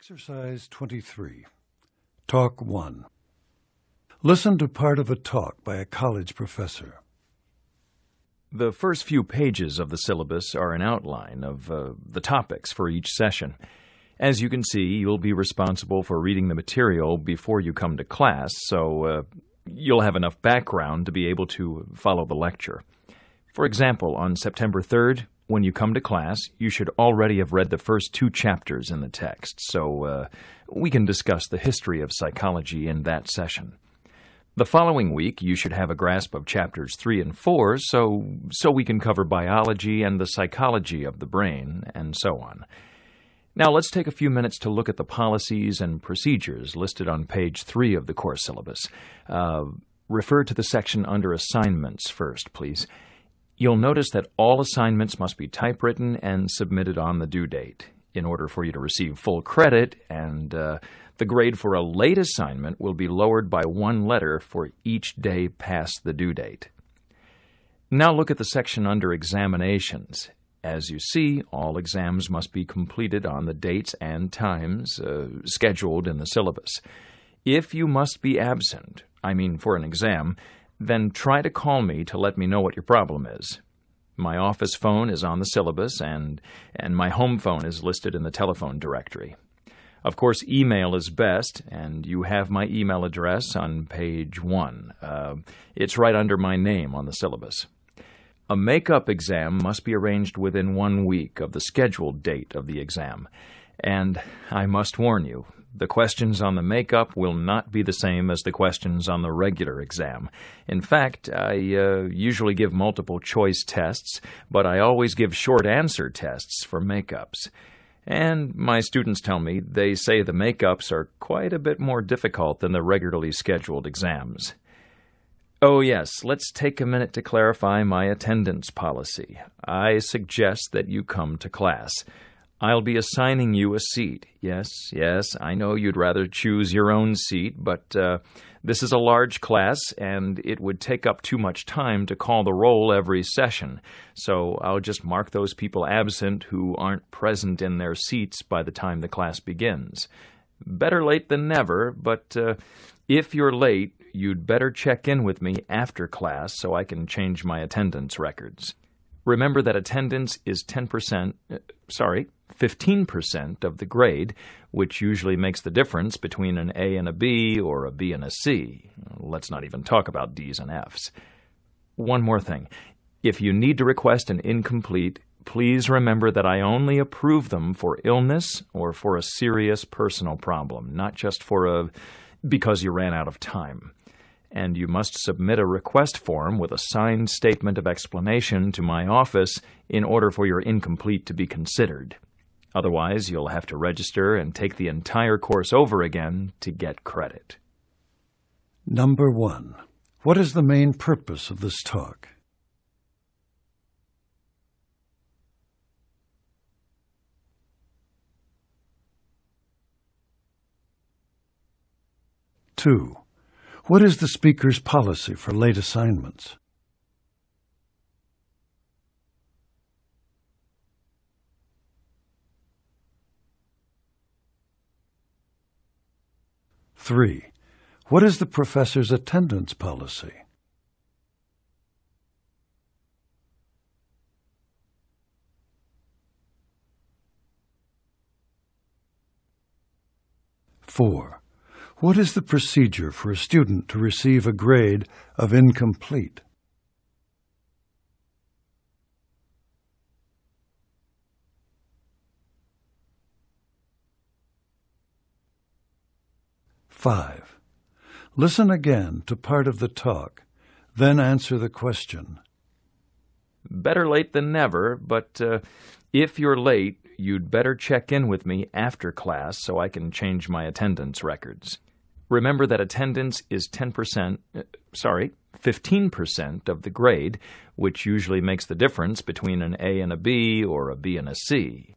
Exercise 23. Talk 1. Listen to part of a talk by a college professor. The first few pages of the syllabus are an outline of the topics for each session. As you can see, you'll be responsible for reading the material before you come to class, so you'll have enough background to be able to follow the lecture. For example, on September 3rd, when you come to class, you should already have read the first 2 chapters in the text, so we can discuss the history of psychology in that session. The following week, you should have a grasp of chapters 3 and 4, so we can cover biology and the psychology of the brain, and so on. Now, let's take a few minutes to look at the policies and procedures listed on page 3 of the course syllabus. Refer to the section under Assignments first, please. You'll notice that all assignments must be typewritten and submitted on the due date in order for you to receive full credit, and the grade for a late assignment will be lowered by 1 letter for each day past the due date. Now look at the section under Examinations. As you see, all exams must be completed on the dates and times scheduled in the syllabus. If you must be absent, for an exam, then try to call me to let me know what your problem is. My office phone is on the syllabus, and my home phone is listed in the telephone directory. Of course, email is best, and you have my email address on page 1. It's right under my name on the syllabus. A make-up exam must be arranged within 1 week of the scheduled date of the exam. And I must warn you, the questions on the make-up will not be the same as the questions on the regular exam. In fact, I usually give multiple choice tests, but I always give short answer tests for make-ups. And my students tell me they say the make-ups are quite a bit more difficult than the regularly scheduled exams. Oh yes, let's take a minute to clarify my attendance policy. I suggest that you come to class. I'll be assigning you a seat. Yes, I know you'd rather choose your own seat, but this is a large class, and it would take up too much time to call the roll every session. So I'll just mark those people absent who aren't present in their seats by the time the class begins. Better late than never, but if you're late, you'd better check in with me after class so I can change my attendance records. Remember that attendance is 15% of the grade, which usually makes the difference between an A and a B or a B and a C. Let's not even talk about D's and F's. One more thing. If you need to request an incomplete, please remember that I only approve them for illness or for a serious personal problem, not just because you ran out of time. And you must submit a request form with a signed statement of explanation to my office in order for your incomplete to be considered. Otherwise, you'll have to register and take the entire course over again to get credit. Number 1. What is the main purpose of this talk? Two. What is the speaker's policy for late assignments? Three. What is the professor's attendance policy? Four. What is the procedure for a student to receive a grade of incomplete? Five. Listen again to part of the talk, then answer the question. Better late than never, but if you're late, you'd better check in with me after class so I can change my attendance records. Remember that attendance is 15% of the grade, which usually makes the difference between an A and a B or a B and a C.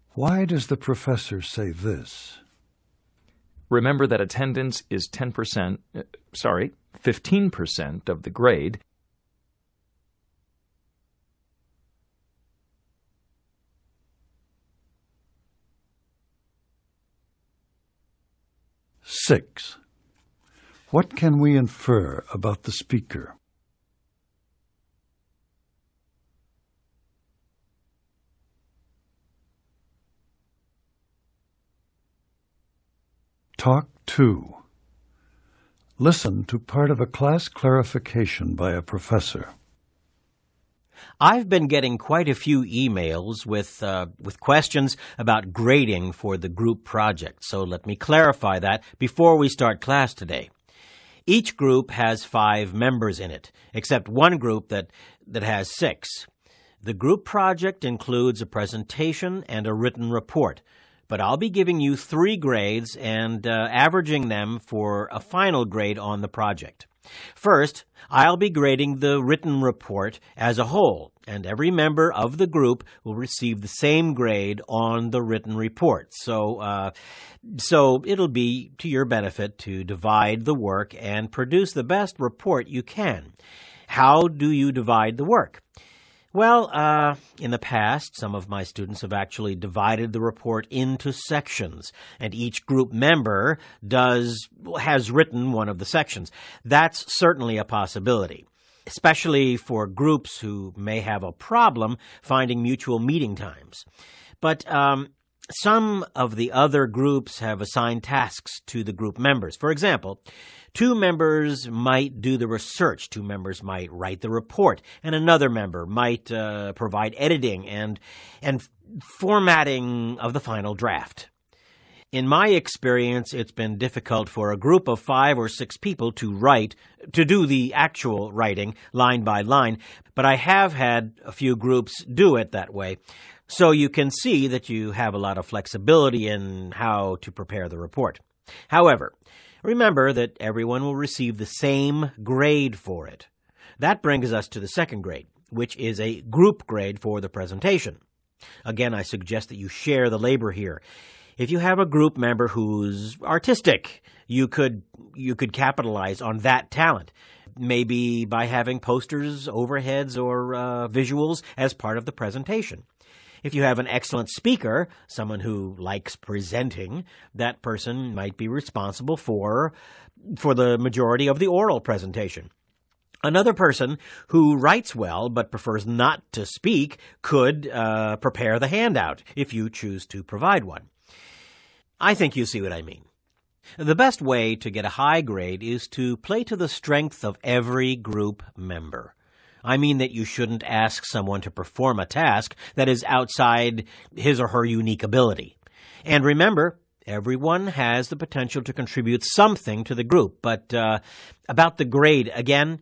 Why does the professor say this? Remember that attendance is 15% of the grade, 6. What can we infer about the speaker? Talk 2. Listen to part of a class clarification by a professor. I've been getting quite a few emails with questions about grading for the group project, so let me clarify that before we start class today. Each group has 5 members in it, except one group that has 6. The group project includes a presentation and a written report, but I'll be giving you 3 grades and averaging them for a final grade on the project. First, I'll be grading the written report as a whole, and every member of the group will receive the same grade on the written report. So it'll be to your benefit to divide the work and produce the best report you can. How do you divide the work? Well, in the past, some of my students have actually divided the report into sections, and each group member has written one of the sections. That's certainly a possibility, especially for groups who may have a problem finding mutual meeting times. But some of the other groups have assigned tasks to the group members. For example, 2 members might do the research, 2 members might write the report, and another member might provide editing and formatting of the final draft. In my experience, it's been difficult for a group of 5 or 6 people to do the actual writing line by line, but I have had a few groups do it that way. So you can see that you have a lot of flexibility in how to prepare the report. However, remember that everyone will receive the same grade for it. That brings us to the second grade, which is a group grade for the presentation. Again, I suggest that you share the labor here. If you have a group member who's artistic, you could capitalize on that talent, maybe by having posters, overheads, or visuals as part of the presentation. If you have an excellent speaker, someone who likes presenting, that person might be responsible for the majority of the oral presentation. Another person who writes well but prefers not to speak could prepare the handout if you choose to provide one. I think you see what I mean. The best way to get a high grade is to play to the strength of every group member. I mean that you shouldn't ask someone to perform a task that is outside his or her unique ability. And remember, everyone has the potential to contribute something to the group. But about the grade, again,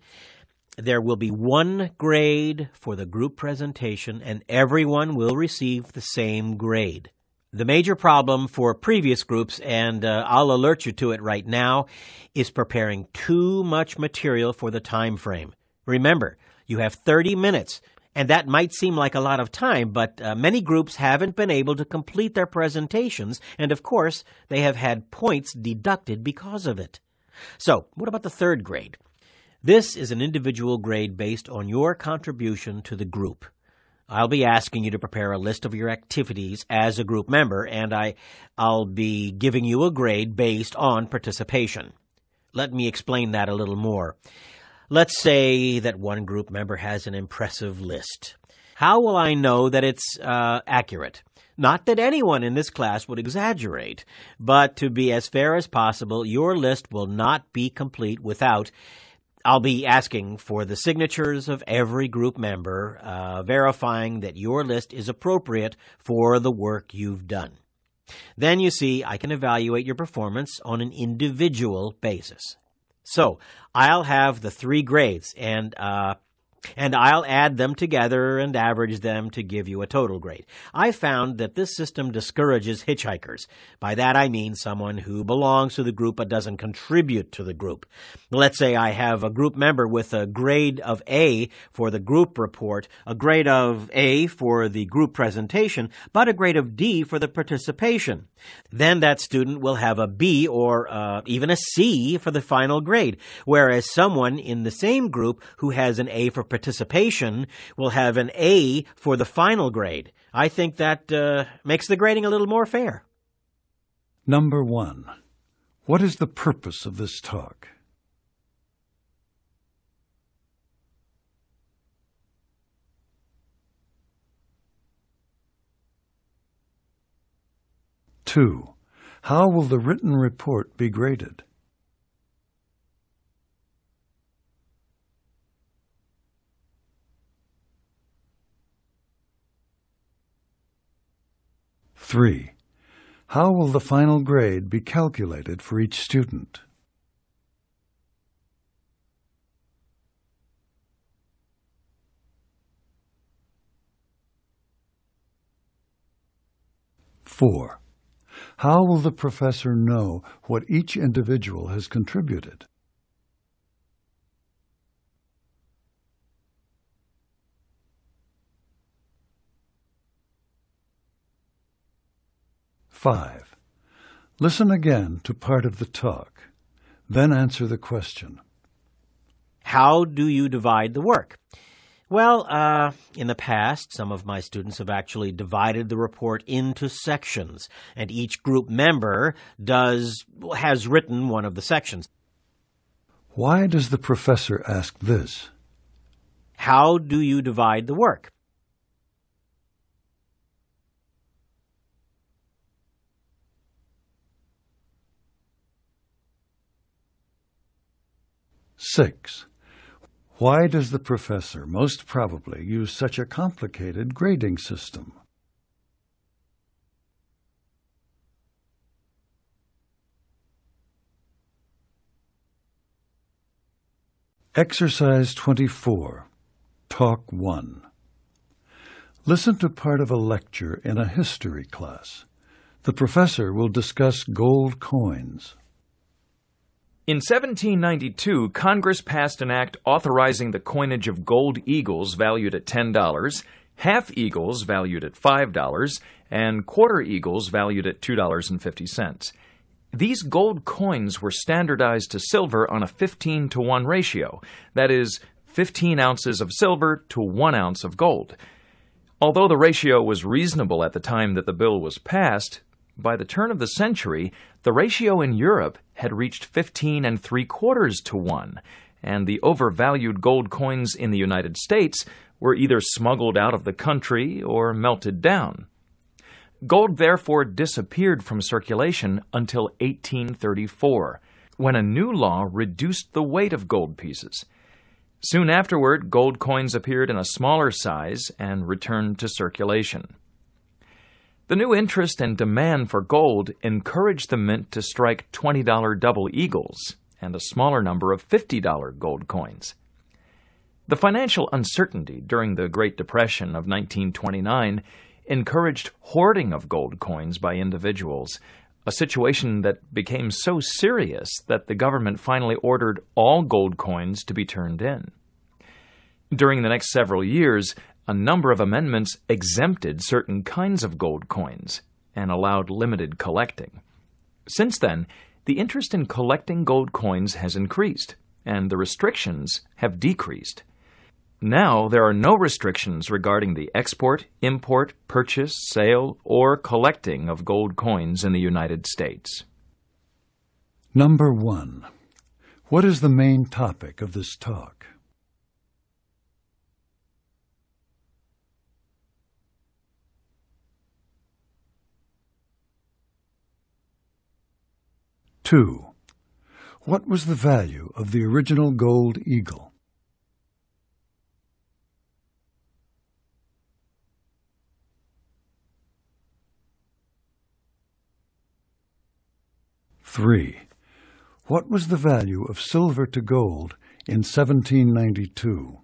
there will be 1 grade for the group presentation, and everyone will receive the same grade. The major problem for previous groups, and I'll alert you to it right now, is preparing too much material for the time frame. Remember, you have 30 minutes, and that might seem like a lot of time, but many groups haven't been able to complete their presentations, and of course, they have had points deducted because of it. So, what about the third grade? This is an individual grade based on your contribution to the group. I'll be asking you to prepare a list of your activities as a group member, and I'll be giving you a grade based on participation. Let me explain that a little more. Let's say that one group member has an impressive list. How will I know that it's accurate? Not that anyone in this class would exaggerate, but to be as fair as possible, your list will not be complete without I'll be asking for the signatures of every group member, verifying that your list is appropriate for the work you've done. Then, you see, I can evaluate your performance on an individual basis. So, I'll have the 3 grades, and I'll add them together and average them to give you a total grade. I found that this system discourages hitchhikers. By that I mean someone who belongs to the group but doesn't contribute to the group. Let's say I have a group member with a grade of A for the group report, a grade of A for the group presentation, but a grade of D for the participation. Then that student will have a B or even a C for the final grade, whereas someone in the same group who has an A for participation will have an A for the final grade. I think that makes the grading a little more fair. Number 1. What is the purpose of this talk? Two, how will the written report be graded? Three, how will the final grade be calculated for each student? Four, how will the professor know what each individual has contributed? Five, listen again to part of the talk, then answer the question. How do you divide the work? Well, in the past, some of my students have actually divided the report into sections, and each group member has written one of the sections. Why does the professor ask this? How do you divide the work? Six, why does the professor most probably use such a complicated grading system? Exercise 24, Talk 1. Listen to part of a lecture in a history class. The professor will discuss gold coins. In 1792, Congress passed an act authorizing the coinage of gold eagles valued at $10, half eagles valued at $5, and quarter eagles valued at $2.50. These gold coins were standardized to silver on a 15-to-1 ratio, that is, 15 ounces of silver to 1 ounce of gold. Although the ratio was reasonable at the time that the bill was passed, by the turn of the century, the ratio in Europe had reached 15 3/4 to 1, and the overvalued gold coins in the United States were either smuggled out of the country or melted down. Gold therefore disappeared from circulation until 1834, when a new law reduced the weight of gold pieces. Soon afterward, gold coins appeared in a smaller size and returned to circulation. The new interest and demand for gold encouraged the mint to strike $20 double eagles and a smaller number of $50 gold coins. The financial uncertainty during the Great Depression of 1929 encouraged hoarding of gold coins by individuals, a situation that became so serious that the government finally ordered all gold coins to be turned in. During the next several years, a number of amendments exempted certain kinds of gold coins and allowed limited collecting. Since then, the interest in collecting gold coins has increased, and the restrictions have decreased. Now there are no restrictions regarding the export, import, purchase, sale, or collecting of gold coins in the United States. Number 1. What is the main topic of this talk? Two, what was the value of the original gold eagle? Three, what was the value of silver to gold in 1792?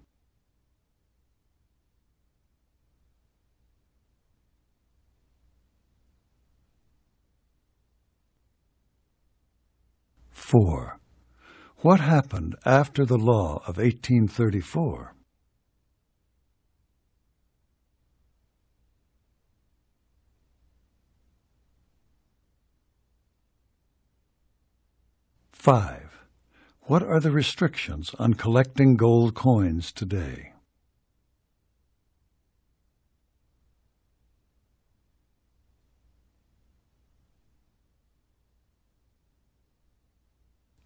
Four, what happened after the law of 1834? Five, what are the restrictions on collecting gold coins today?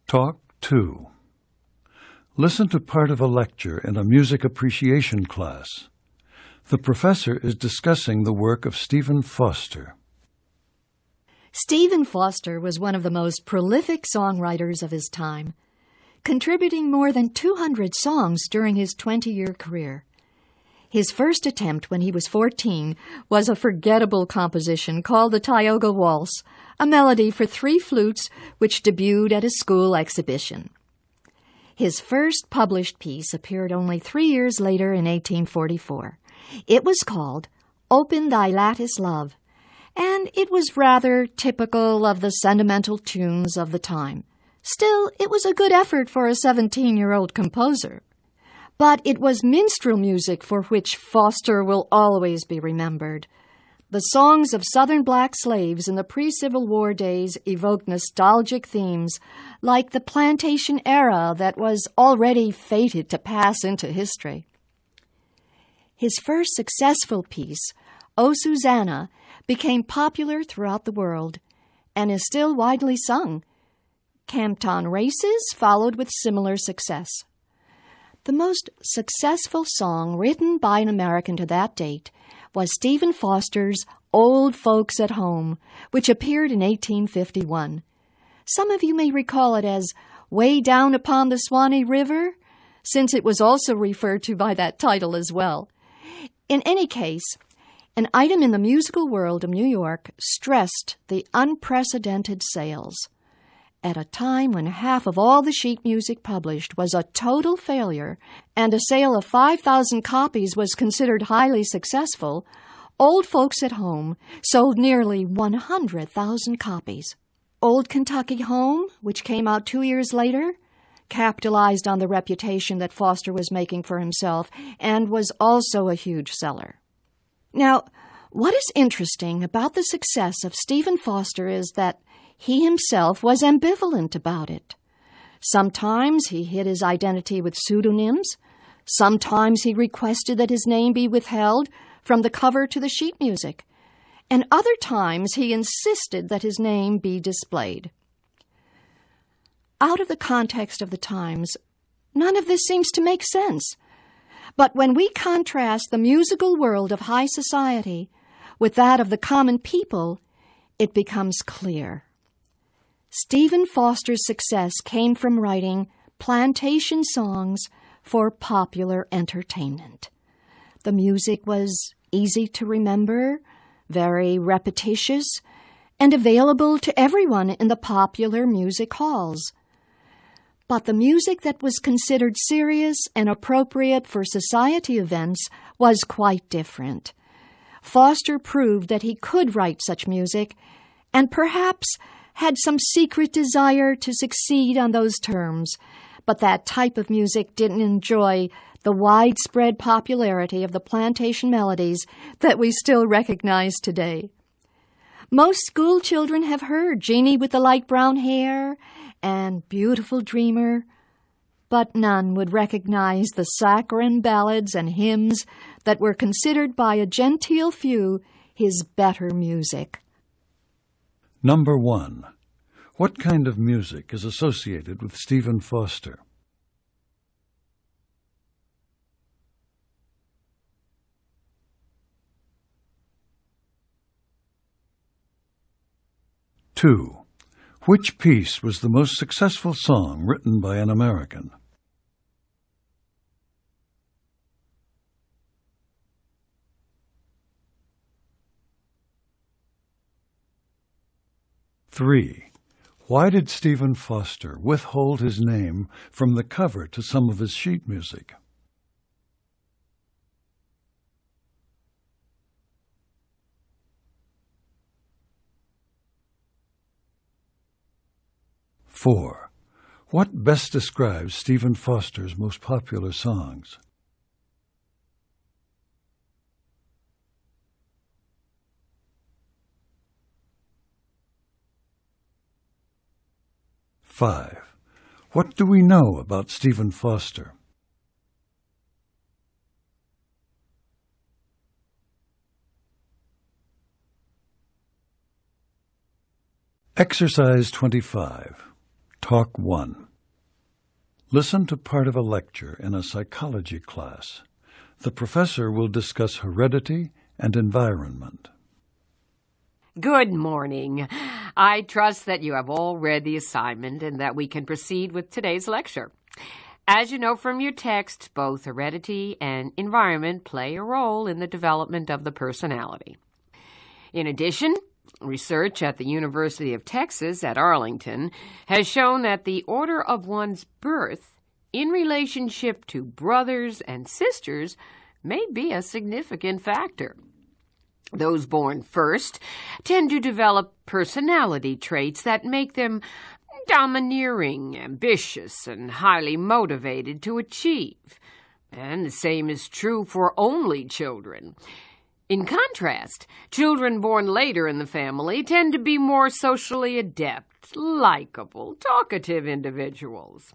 Talk 2. Listen to part of a lecture in a music appreciation class. The professor is discussing the work of Stephen Foster. Stephen Foster was one of the most prolific songwriters of his time, contributing more than 200 songs during his 20-year career. His first attempt when he was 14 was a forgettable composition called the Tioga Waltz, a melody for 3 flutes which debuted at a school exhibition. His first published piece appeared only 3 years later in 1844. It was called Open Thy Lattice, Love, and it was rather typical of the sentimental tunes of the time. Still, it was a good effort for a 17-year-old composer. But it was minstrel music for which Foster will always be remembered. The songs of Southern black slaves in the pre-Civil War days evoked nostalgic themes, like the plantation era that was already fated to pass into history. His first successful piece, O Susanna, became popular throughout the world and is still widely sung. Campton Races followed with similar success. The most successful song written by an American to that date was Stephen Foster's Old Folks at Home, which appeared in 1851. Some of you may recall it as Way Down Upon the Swanee River, since it was also referred to by that title as well. In any case, an item in the musical world of New York stressed the unprecedented sales. At a time when half of all the sheet music published was a total failure and a sale of 5,000 copies was considered highly successful, Old Folks at Home sold nearly 100,000 copies. Old Kentucky Home, which came out 2 years later, capitalized on the reputation that Foster was making for himself and was also a huge seller. Now, what is interesting about the success of Stephen Foster is that he himself was ambivalent about it. Sometimes he hid his identity with pseudonyms. Sometimes he requested that his name be withheld from the cover to the sheet music. And other times he insisted that his name be displayed. Out of the context of the times, none of this seems to make sense. But when we contrast the musical world of high society with that of the common people, it becomes clear. Stephen Foster's success came from writing plantation songs for popular entertainment. The music was easy to remember, very repetitious, and available to everyone in the popular music halls. But the music that was considered serious and appropriate for society events was quite different. Foster proved that he could write such music, and perhaps had some secret desire to succeed on those terms, but that type of music didn't enjoy the widespread popularity of the plantation melodies that we still recognize today. Most school children have heard Jeannie with the Light Brown Hair and Beautiful Dreamer, but none would recognize the saccharine ballads and hymns that were considered by a genteel few his better music. Number 1. What kind of music is associated with Stephen Foster? Two. Which piece was the most successful song written by an American? Three. Why did Stephen Foster withhold his name from the cover to some of his sheet music? Four. What best describes Stephen Foster's most popular songs? Five. What do we know about Stephen Foster? Exercise 25. Talk 1. Listen to part of a lecture in a psychology class. The professor will discuss heredity and environment. Good morning. I trust that you have all read the assignment and that we can proceed with today's lecture. As you know from your text, both heredity and environment play a role in the development of the personality. In addition, research at the University of Texas at Arlington has shown that the order of one's birth in relationship to brothers and sisters may be a significant factor. Those born first tend to develop personality traits that make them domineering, ambitious, and highly motivated to achieve. And the same is true for only children. In contrast, children born later in the family tend to be more socially adept, likable, talkative individuals.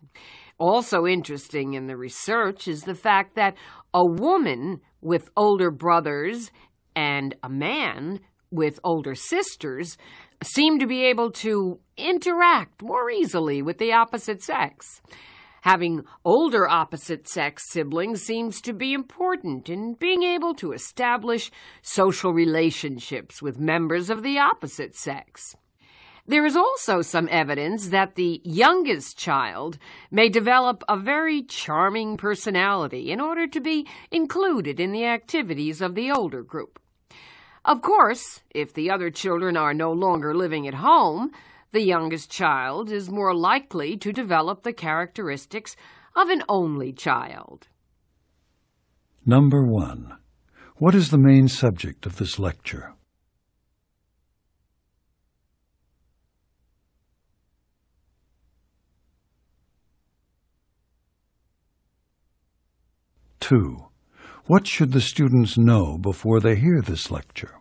Also interesting in the research is the fact that a woman with older brothers and a man with older sisters seem to be able to interact more easily with the opposite sex. Having older opposite-sex siblings seems to be important in being able to establish social relationships with members of the opposite sex. There is also some evidence that the youngest child may develop a very charming personality in order to be included in the activities of the older group. Of course, if the other children are no longer living at home, the youngest child is more likely to develop the characteristics of an only child. Number 1. What is the main subject of this lecture? Two. What should the students know before they hear this lecture?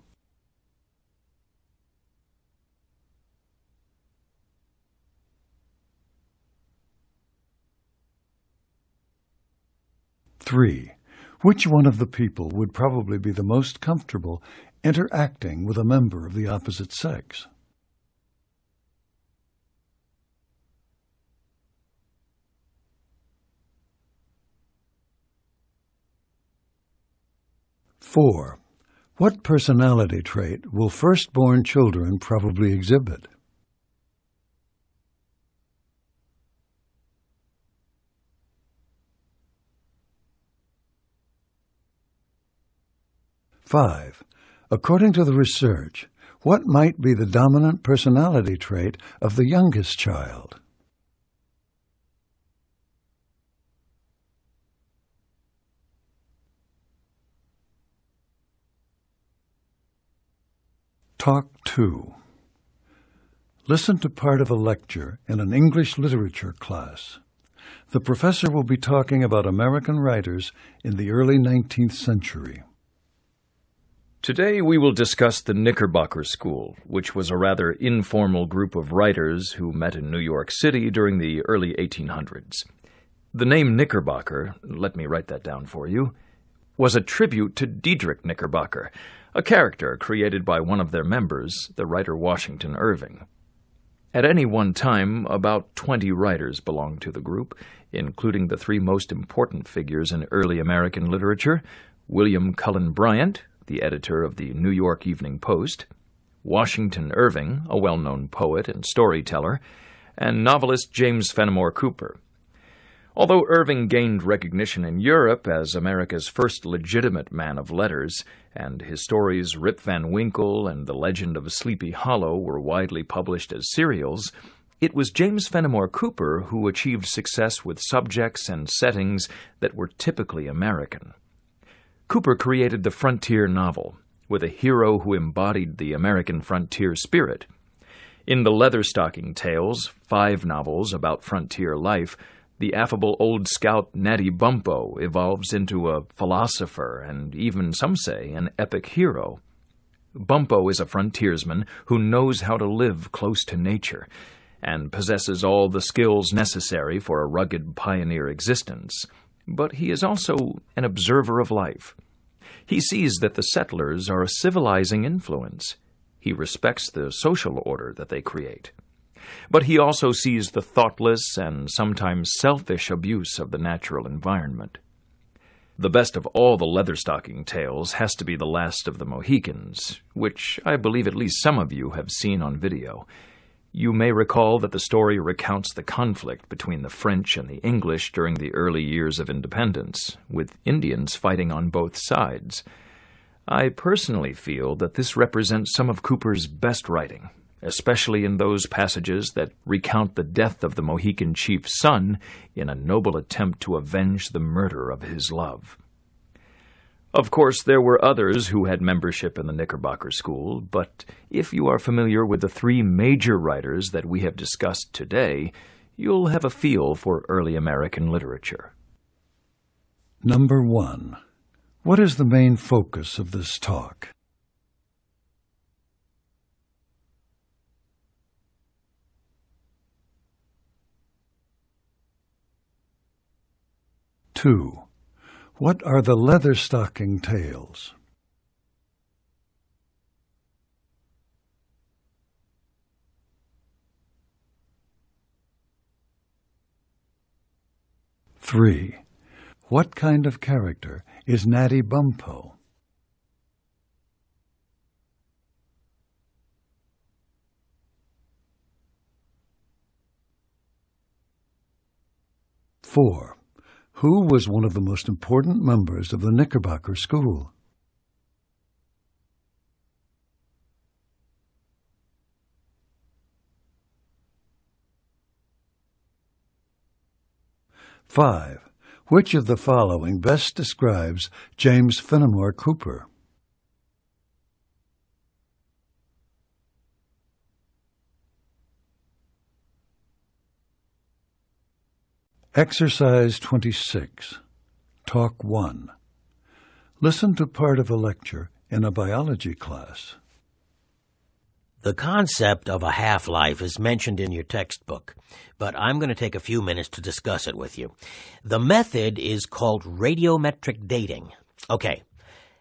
3. Which one of the people would probably be the most comfortable interacting with a member of the opposite sex? 4. What personality trait will firstborn children probably exhibit? 5. According to the research, what might be the dominant personality trait of the youngest child? 2. Listen to part of a lecture in an English literature class. The professor will be talking about American writers in the early 19th century. Today we will discuss the Knickerbocker School, which was a rather informal group of writers who met in New York City during the early 1800s. The name Knickerbocker, let me write that down for you, was a tribute to Diedrich Knickerbocker, a character created by one of their members, the writer Washington Irving. At any one time, about 20 writers belonged to the group, including the 3 most important figures in early American literature, William Cullen Bryant, the editor of the New York Evening Post, Washington Irving, a well-known poet and storyteller, and novelist James Fenimore Cooper. Although Irving gained recognition in Europe as America's first legitimate man of letters, and his stories Rip Van Winkle and The Legend of Sleepy Hollow were widely published as serials, it was James Fenimore Cooper who achieved success with subjects and settings that were typically American. Cooper created the frontier novel, with a hero who embodied the American frontier spirit. In the Leatherstocking Tales, 5 novels about frontier life, the affable old scout Natty Bumppo evolves into a philosopher and even, some say, an epic hero. Bumppo is a frontiersman who knows how to live close to nature and possesses all the skills necessary for a rugged pioneer existence. But he is also an observer of life. He sees that the settlers are a civilizing influence. He respects the social order that they create. But he also sees the thoughtless and sometimes selfish abuse of the natural environment. The best of all the Leatherstocking tales has to be The Last of the Mohicans, which I believe at least some of you have seen on video. You may recall that the story recounts the conflict between the French and the English during the early years of independence, with Indians fighting on both sides. I personally feel that this represents some of Cooper's best writing, especially in those passages that recount the death of the Mohican chief's son in a noble attempt to avenge the murder of his love. Of course, there were others who had membership in the Knickerbocker School, but if you are familiar with the three major writers that we have discussed today, you'll have a feel for early American literature. Number 1. What is the main focus of this talk? Two. What are the Leatherstocking tales? Three. What kind of character is Natty Bumppo? Four. Who was one of the most important members of the Knickerbocker School? Five. Which of the following best describes James Fenimore Cooper? Exercise 26. Talk 1. Listen to part of a lecture in a biology class. The concept of a half-life is mentioned in your textbook, but I'm going to take a few minutes to discuss it with you. The method is called radiometric dating. Okay,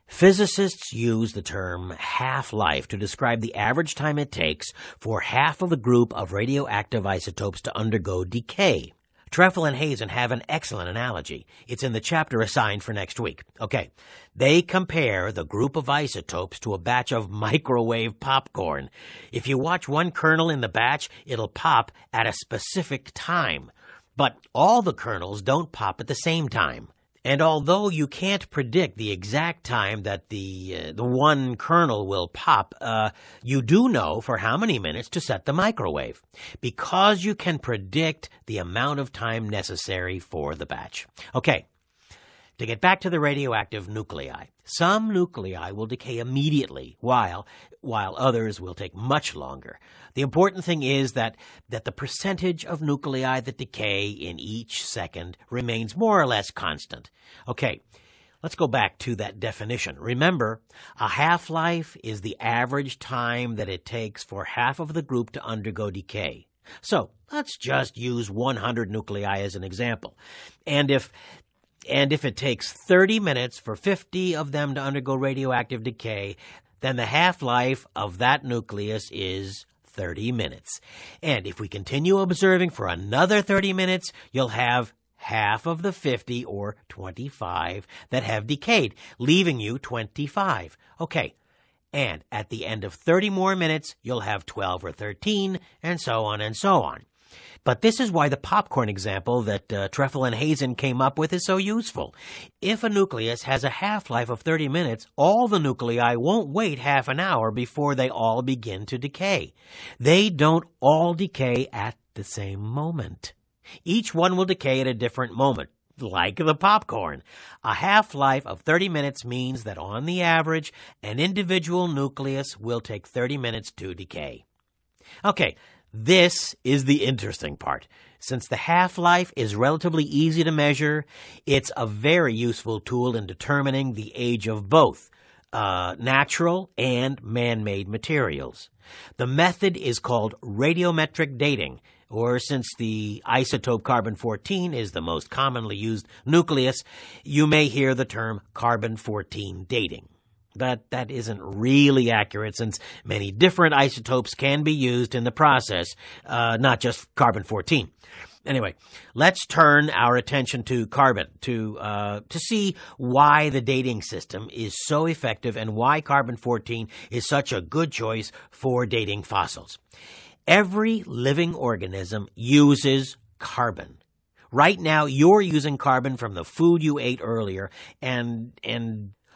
physicists use the term half-life to describe the average time it takes for half of the group of radioactive isotopes to undergo decay. Toefl and Hazen have an excellent analogy. It's in the chapter assigned for next week. Okay, they compare the group of isotopes to a batch of microwave popcorn. If you watch one kernel in the batch, it'll pop at a specific time. But all the kernels don't pop at the same time. And although you can't predict the exact time that the one kernel will pop, you do know for how many minutes to set the microwave, because you can predict the amount of time necessary for the batch. Okay, to get back to the radioactive nuclei, some nuclei will decay immediately, while others will take much longer. The important thing is that the percentage of nuclei that decay in each second remains more or less constant. Okay, let's go back to that definition. Remember, a half-life is the average time that it takes for half of the group to undergo decay. So let's just use 100 nuclei as an example. And if it takes 30 minutes for 50 of them to undergo radioactive decay, then the half-life of that nucleus is 30 minutes. And if we continue observing for another 30 minutes, you'll have half of the 50, or 25, that have decayed, leaving you 25. Okay, and at the end of 30 more minutes, you'll have 12 or 13, and so on and so on. But this is why the popcorn example that Toefl and Hazen came up with is so useful. If a nucleus has a half-life of 30 minutes, all the nuclei won't wait half an hour before they all begin to decay. They don't all decay at the same moment. Each one will decay at a different moment, like the popcorn. A half-life of 30 minutes means that on the average, an individual nucleus will take 30 minutes to decay. Okay, this is the interesting part. Since the half-life is relatively easy to measure, it's a very useful tool in determining the age of both natural and man-made materials. The method is called radiometric dating, or since the isotope carbon-14 is the most commonly used nucleus, you may hear the term carbon-14 dating. But that isn't really accurate since many different isotopes can be used in the process, not just carbon-14. Anyway, let's turn our attention to carbon to see why the dating system is so effective and why carbon-14 is such a good choice for dating fossils. Every living organism uses carbon. Right now, you're using carbon from the food you ate earlier, and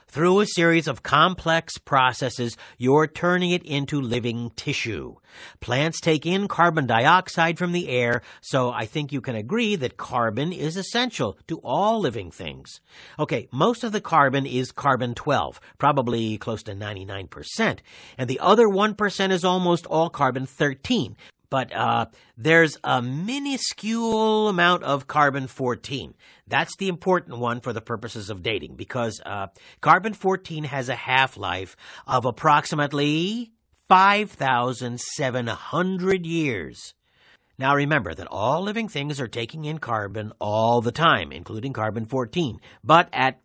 through a series of complex processes, you're turning it into living tissue. Plants take in carbon dioxide from the air, so I think you can agree that carbon is essential to all living things. Okay, most of the carbon is carbon-12, probably close to 99%, and the other 1% is almost all carbon-13. But there's a minuscule amount of carbon-14. That's the important one for the purposes of dating, because carbon-14 has a half-life of approximately 5,700 years. Now remember that all living things are taking in carbon all the time, including carbon-14. But at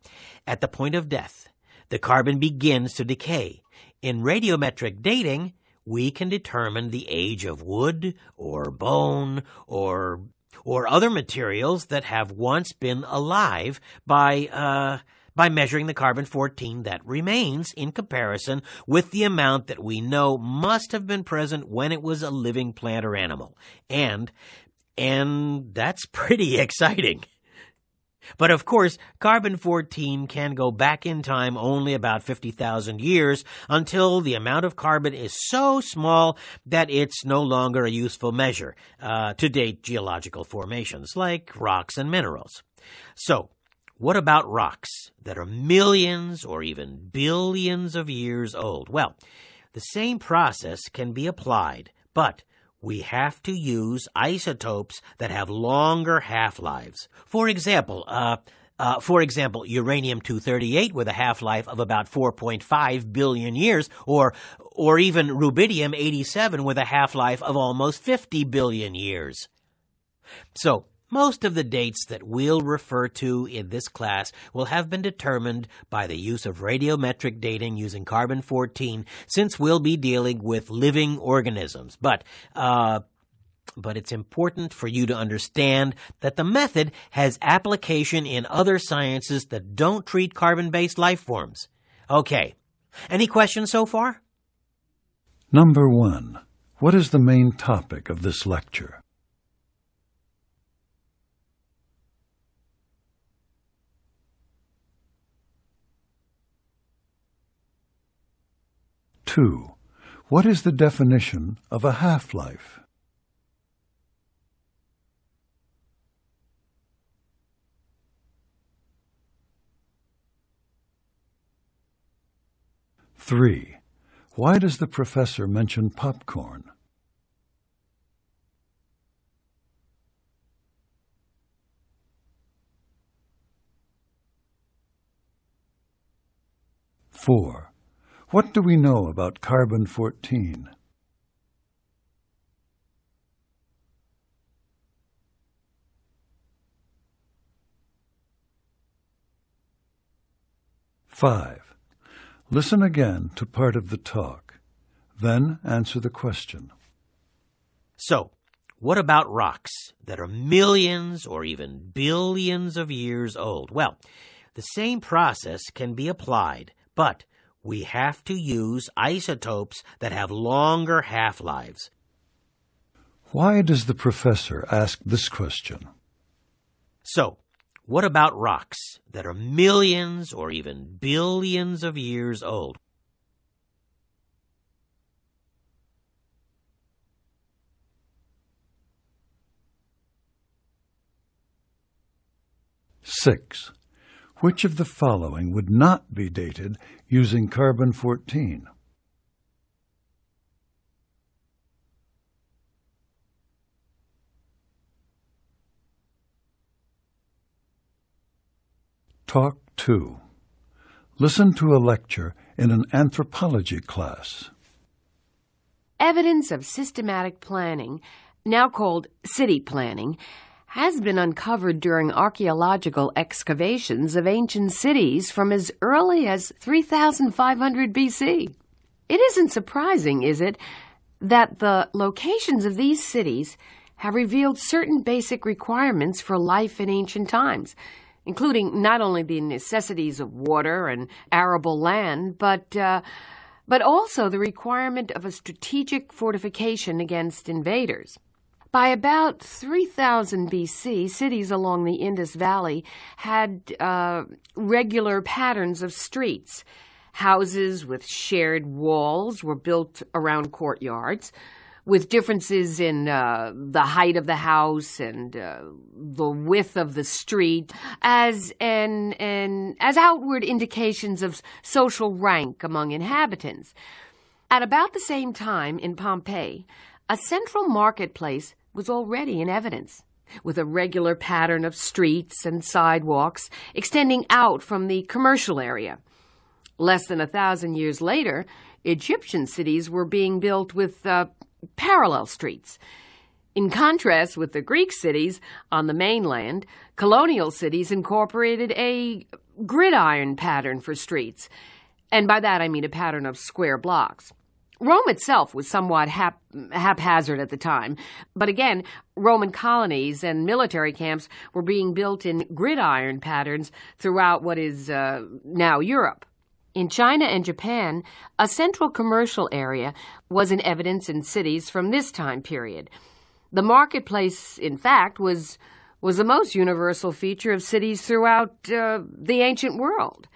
the point of death, the carbon begins to decay. In radiometric dating, we can determine the age of wood or bone or other materials that have once been alive by measuring the carbon-14 that remains in comparison with the amount that we know must have been present when it was a living plant or animal. And that's pretty exciting. But of course, carbon-14 can go back in time only about 50,000 years until the amount of carbon is so small that it's no longer a useful measure to date geological formations like rocks and minerals. So, what about rocks that are millions or even billions of years old? Well, the same process can be applied, but we have to use isotopes that have longer half-lives. For example, uranium-238 with a half-life of about 4.5 billion years, or even rubidium-87 with a half-life of almost 50 billion years. So, most of the dates that we'll refer to in this class will have been determined by the use of radiometric dating using carbon-14, since we'll be dealing with living organisms. But it's important for you to understand that the method has application in other sciences that don't treat carbon-based life forms. Okay, any questions so far? Number 1. What is the main topic of this lecture? 2. What is the definition of a half-life? 3. Why does the professor mention popcorn? 4. What do we know about carbon-14? 5. Listen again to part of the talk. Then answer the question. So, what about rocks that are millions or even billions of years old? Well, the same process can be applied, but we have to use isotopes that have longer half-lives. Why does the professor ask this question? So, what about rocks that are millions or even billions of years old? Six. Which of the following would not be dated using carbon-14? Talk 2. Listen to a lecture in an anthropology class. Evidence of systematic planning, now called city planning, has been uncovered during archaeological excavations of ancient cities from as early as 3,500 BC. It isn't surprising, is it, that the locations of these cities have revealed certain basic requirements for life in ancient times, including not only the necessities of water and arable land, but also the requirement of a strategic fortification against invaders. By about 3000 BC, cities along the Indus Valley had regular patterns of streets. Houses with shared walls were built around courtyards, with differences in the height of the house and the width of the street as outward indications of social rank among inhabitants. At about the same time in Pompeii, a central marketplace was already in evidence, with a regular pattern of streets and sidewalks extending out from the commercial area. Less than 1,000 years later, Egyptian cities were being built with parallel streets. In contrast with the Greek cities on the mainland, colonial cities incorporated a gridiron pattern for streets, and by that I mean a pattern of square blocks. Rome itself was somewhat haphazard at the time, but again, Roman colonies and military camps were being built in gridiron patterns throughout what is now Europe. In China and Japan, a central commercial area was in evidence in cities from this time period. The marketplace, in fact, was the most universal feature of cities throughout the ancient world.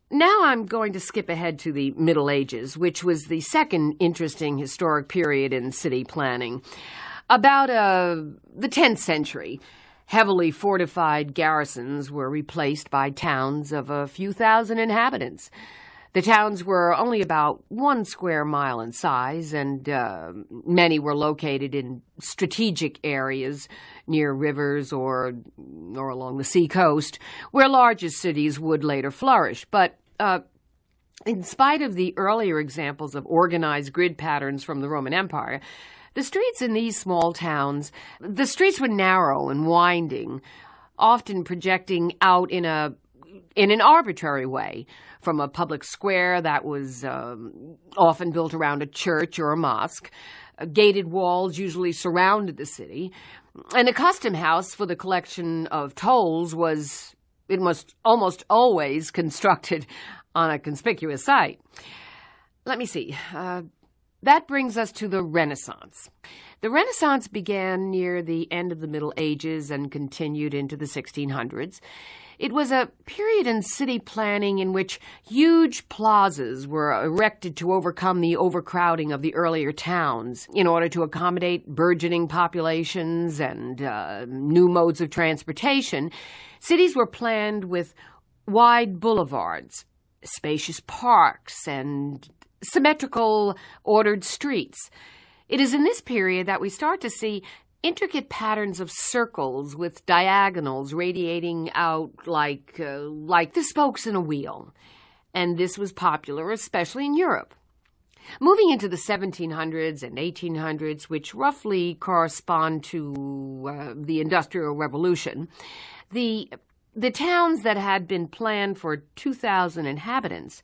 Now I'm going to skip ahead to the Middle Ages, which was the second interesting historic period in city planning. About the 10th century, heavily fortified garrisons were replaced by towns of a few thousand inhabitants. The towns were only about 1 square mile in size, and many were located in strategic areas near rivers or along the sea coast, where larger cities would later flourish. But in spite of the earlier examples of organized grid patterns from the Roman Empire, the streets in these small towns, the streets were narrow and winding, often projecting out in an arbitrary way from a public square that was often built around a church or a mosque. Gated walls usually surrounded the city, and a custom house for the collection of tolls was almost always constructed on a conspicuous site. Let me see. That brings us to the Renaissance. The Renaissance began near the end of the Middle Ages and continued into the 1600s. It was a period in city planning in which huge plazas were erected to overcome the overcrowding of the earlier towns in order to accommodate burgeoning populations and new modes of transportation. Cities were planned with wide boulevards, spacious parks, and symmetrical, ordered streets. It is in this period that we start to see intricate patterns of circles with diagonals radiating out like the spokes in a wheel. And this was popular, especially in Europe. Moving into the 1700s and 1800s, which roughly correspond to the Industrial Revolution, the towns that had been planned for 2,000 inhabitants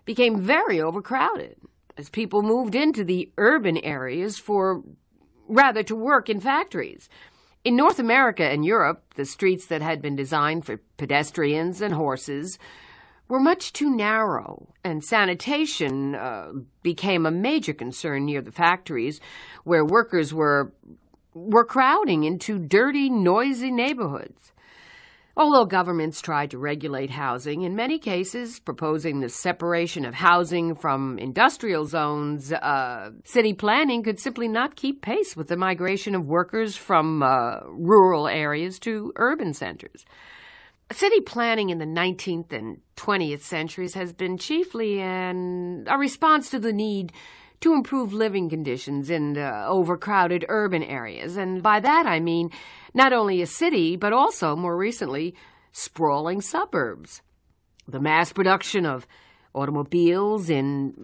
became very overcrowded as people moved into the urban areas to work in factories. In North America and Europe, the streets that had been designed for pedestrians and horses were much too narrow, and sanitation became a major concern near the factories, where workers were crowding into dirty, noisy neighborhoods. Although governments tried to regulate housing, in many cases proposing the separation of housing from industrial zones, city planning could simply not keep pace with the migration of workers from rural areas to urban centers. City planning in the 19th and 20th centuries has been chiefly a response to the need to improve living conditions in overcrowded urban areas. And by that I mean not only a city, but also, more recently, sprawling suburbs. The mass production of automobiles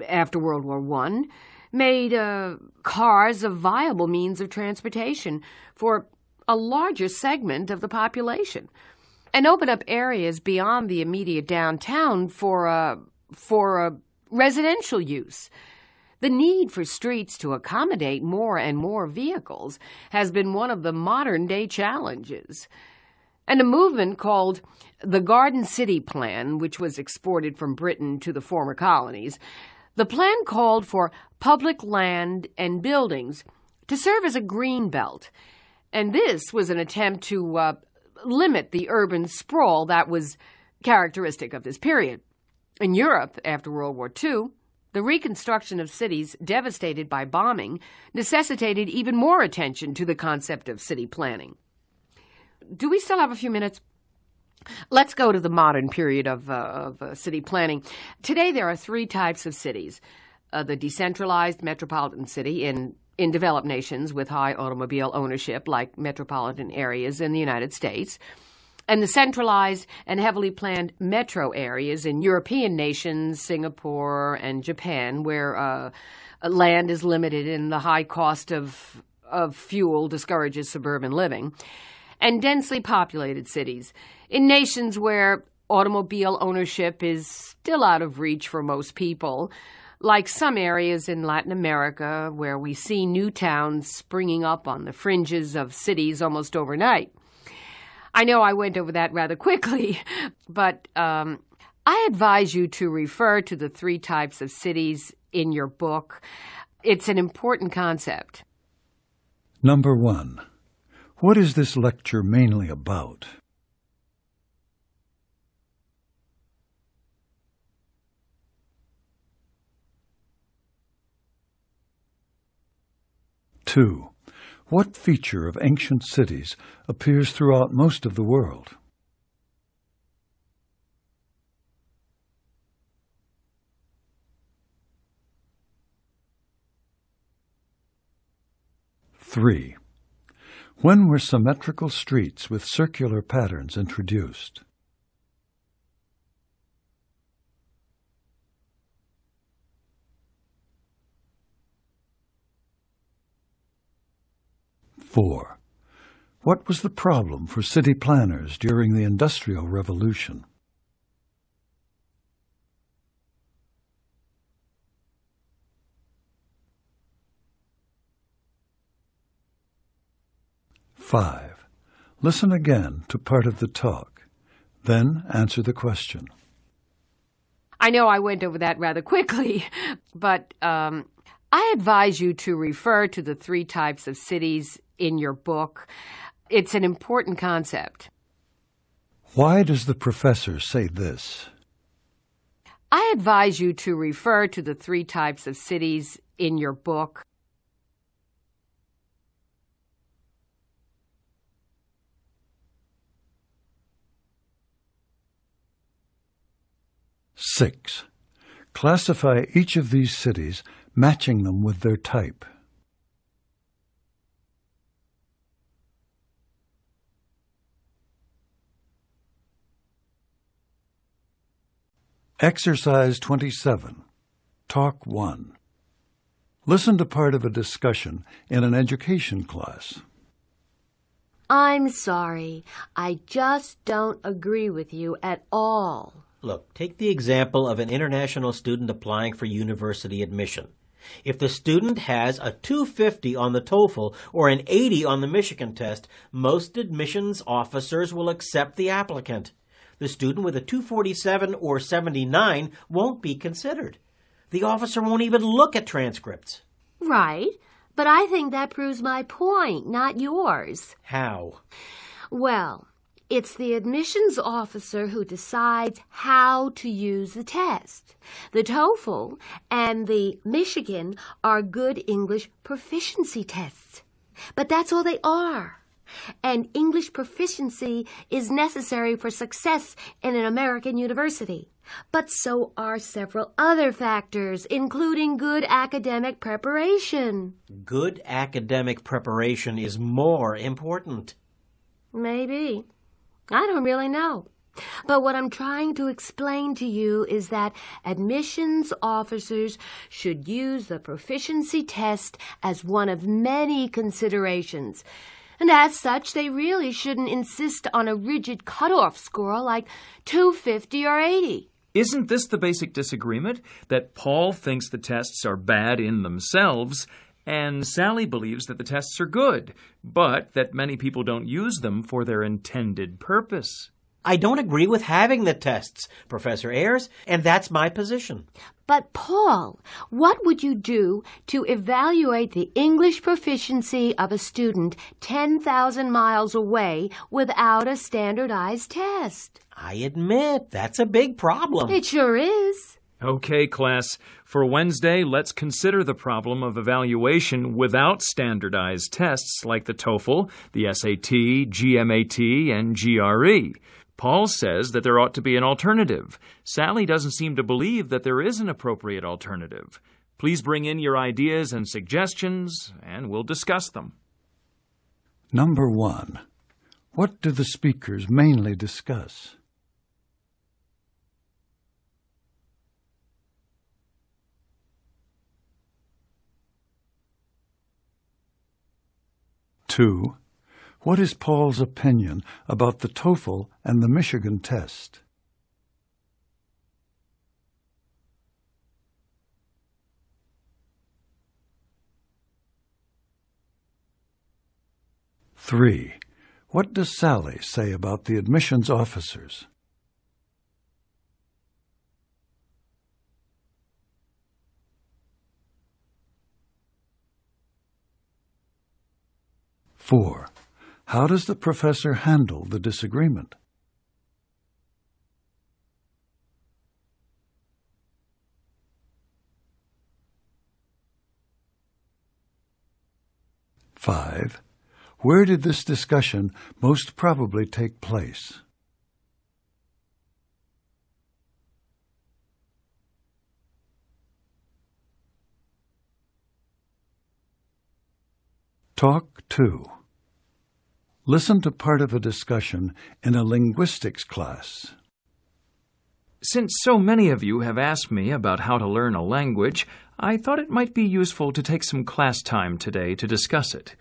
after World War I made cars a viable means of transportation for a larger segment of the population and open up areas beyond the immediate downtown for residential use. The need for streets to accommodate more and more vehicles has been one of the modern-day challenges. And a movement called the Garden City Plan, which was exported from Britain to the former colonies, the plan called for public land and buildings to serve as a green belt. And this was an attempt to limit the urban sprawl that was characteristic of this period. In Europe, after World War II, the reconstruction of cities devastated by bombing necessitated even more attention to the concept of city planning. Do we still have a few minutes? Let's go to the modern period of city planning. Today there are three types of cities. The decentralized metropolitan city in developed nations with high automobile ownership, like metropolitan areas in the United States, and the centralized and heavily planned metro areas in European nations, Singapore and Japan, where land is limited and the high cost of fuel discourages suburban living, and densely populated cities in nations where automobile ownership is still out of reach for most people, like some areas in Latin America where we see new towns springing up on the fringes of cities almost overnight. I know I went over that rather quickly, but I advise you to refer to the three types of cities in your book. It's an important concept. Number 1. What is this lecture mainly about? Two. What feature of ancient cities appears throughout most of the world? Three. When were symmetrical streets with circular patterns introduced? Four. What was the problem for city planners during the Industrial Revolution? Five. Listen again to part of the talk. Then answer the question. I know I went over that rather quickly, but I advise you to refer to the three types of cities in your book. It's an important concept. Why does the professor say this? I advise you to refer to the three types of cities in your book. Six. Classify each of these cities, matching them with their type. Exercise 27. Talk 1. Listen to part of a discussion in an education class. I'm sorry. I just don't agree with you at all. Look, take the example of an international student applying for university admission. If the student has a 250 on the Toefl or an 80 on the Michigan test, most admissions officers will accept the applicant. The student with a 247 or 79 won't be considered. The officer won't even look at transcripts. Right, but I think that proves my point, not yours. How? Well, it's the admissions officer who decides how to use the test. The Toefl and the Michigan are good English proficiency tests. But that's all they are. And English proficiency is necessary for success in an American university. But so are several other factors, including good academic preparation. Good academic preparation is more important. Maybe. I don't really know. But what I'm trying to explain to you is that admissions officers should use the proficiency test as one of many considerations. And as such, they really shouldn't insist on a rigid cutoff score like 250 or 80. Isn't this the basic disagreement? That Paul thinks the tests are bad in themselves, and Sally believes that the tests are good, but that many people don't use them for their intended purpose. I don't agree with having the tests, Professor Ayers, and that's my position. But, Paul, what would you do to evaluate the English proficiency of a student 10,000 miles away without a standardized test? I admit, that's a big problem. It sure is. Okay, class. For Wednesday, let's consider the problem of evaluation without standardized tests like the Toefl, the SAT, GMAT, and GRE. Paul says that there ought to be an alternative. Sally doesn't seem to believe that there is an appropriate alternative. Please bring in your ideas and suggestions, and we'll discuss them. Number 1. What do the speakers mainly discuss? Two. What is Paul's opinion about the Toefl and the Michigan test? Three. What does Sally say about the admissions officers? Four. How does the professor handle the disagreement? Five. Where did this discussion most probably take place? Talk 2. Listen to part of a discussion in a linguistics class. Since so many of you have asked me about how to learn a language, I thought it might be useful to take some class time today to discuss it.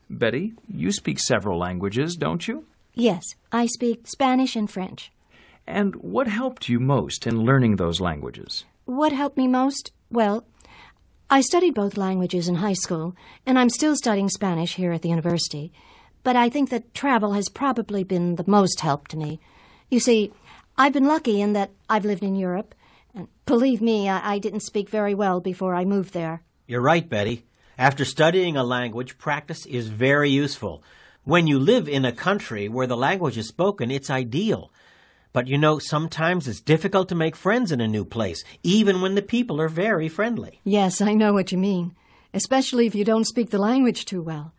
Betty, you speak several languages, don't you? Yes, I speak Spanish and French. And what helped you most in learning those languages? What helped me most? Well, I studied both languages in high school, and I'm still studying Spanish here at the university. But I think that travel has probably been the most help to me. You see, I've been lucky in that I've lived in Europe, and believe me, I didn't speak very well before I moved there. You're right, Betty. After studying a language, practice is very useful. When you live in a country where the language is spoken, it's ideal. But you know, sometimes it's difficult to make friends in a new place, even when the people are very friendly. Yes, I know what you mean, especially if you don't speak the language too well.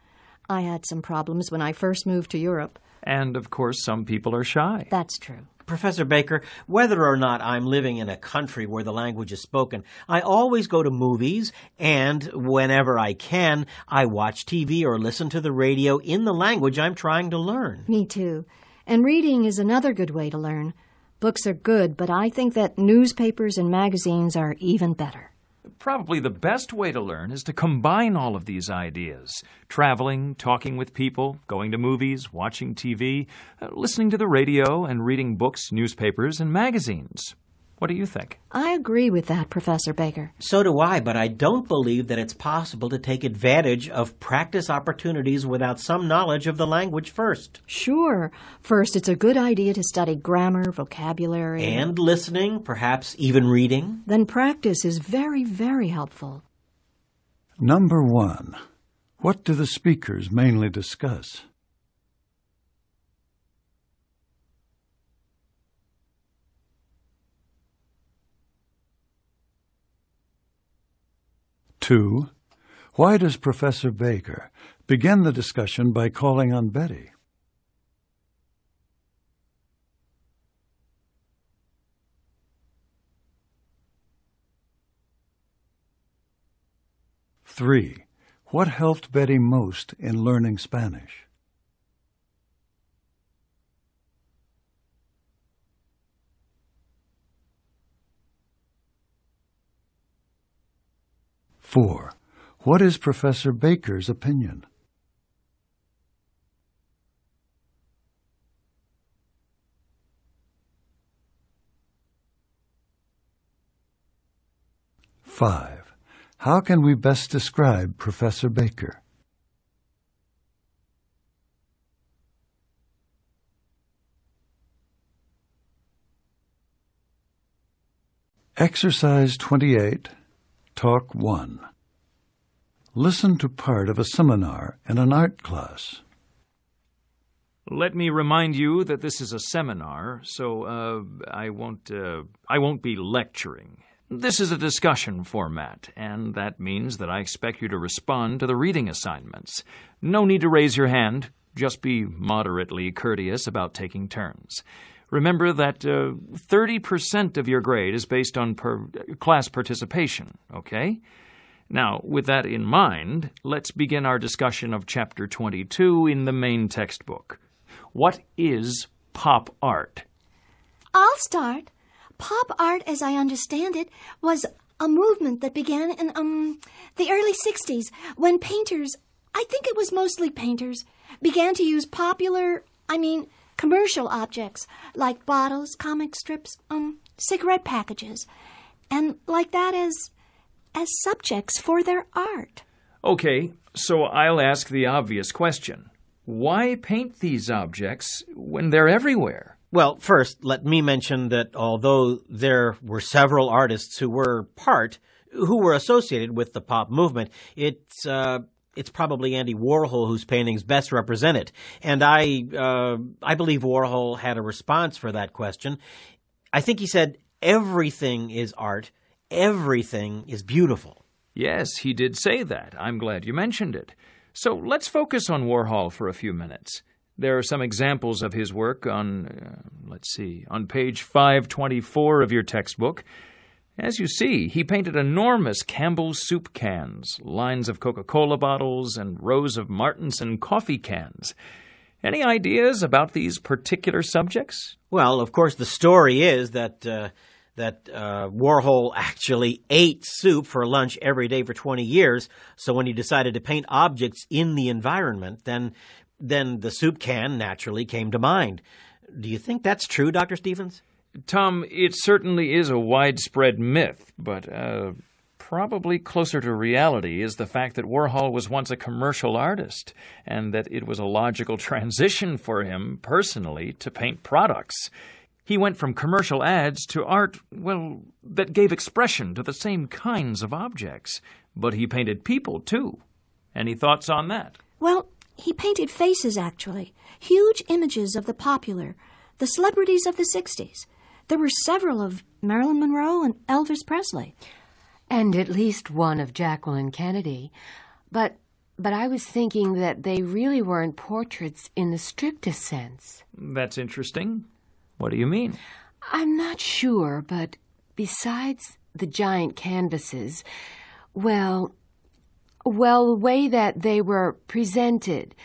I had some problems when I first moved to Europe. And, of course, some people are shy. That's true. Professor Baker, whether or not I'm living in a country where the language is spoken, I always go to movies, and whenever I can, I watch TV or listen to the radio in the language I'm trying to learn. Me too. And reading is another good way to learn. Books are good, but I think that newspapers and magazines are even better. Probably the best way to learn is to combine all of these ideas. Traveling, talking with people, going to movies, watching TV, listening to the radio, and reading books, newspapers, and magazines. What do you think? I agree with that, Professor Baker. So do I, but I don't believe that it's possible to take advantage of practice opportunities without some knowledge of the language first. Sure. First, it's a good idea to study grammar, vocabulary. And listening, perhaps even reading. Then practice is very, very helpful. Number 1. What do the speakers mainly discuss? Two. Why does Professor Baker begin the discussion by calling on Betty? Three. What helped Betty most in learning Spanish? Four. What is Professor Baker's opinion? 5. How can we best describe Professor Baker? Exercise 28, Talk 1. Listen to part of a seminar in an art class. Let me remind you that this is a seminar, so I won't be lecturing. This is a discussion format, and that means that I expect you to respond to the reading assignments. No need to raise your hand. Just be moderately courteous about taking turns. Remember that 30% of your grade is based on class participation, okay? Now, with that in mind, let's begin our discussion of Chapter 22 in the main textbook. What is pop art? I'll start. Pop art, as I understand it, was a movement that began in the early 60s when painters, I think it was mostly painters, began to use commercial objects like bottles, comic strips, cigarette packages, and like that as subjects for their art. Okay, so I'll ask the obvious question. Why paint these objects when they're everywhere? Well, first, let me mention that although there were several artists who were associated with the pop movement, it's probably Andy Warhol whose paintings best represent it. And I believe Warhol had a response for that question. I think he said, everything is art, everything is beautiful. Yes, he did say that. I'm glad you mentioned it. So let's focus on Warhol for a few minutes. There are some examples of his work on page 524 of your textbook. As you see, he painted enormous Campbell's soup cans, lines of Coca-Cola bottles, and rows of Martinson coffee cans. Any ideas about these particular subjects? Well, of course, the story is that Warhol actually ate soup for lunch every day for 20 years. So when he decided to paint objects in the environment, then the soup can naturally came to mind. Do you think that's true, Dr. Stevens? Tom, it certainly is a widespread myth, but probably closer to reality is the fact that Warhol was once a commercial artist and that it was a logical transition for him personally to paint products. He went from commercial ads to art, that gave expression to the same kinds of objects. But he painted people, too. Any thoughts on that? Well, he painted faces, actually. Huge images of the celebrities of the 60s. There were several of Marilyn Monroe and Elvis Presley. And at least one of Jacqueline Kennedy. But I was thinking that they really weren't portraits in the strictest sense. That's interesting. What do you mean? I'm not sure, but besides the giant canvases, the way that they were presented,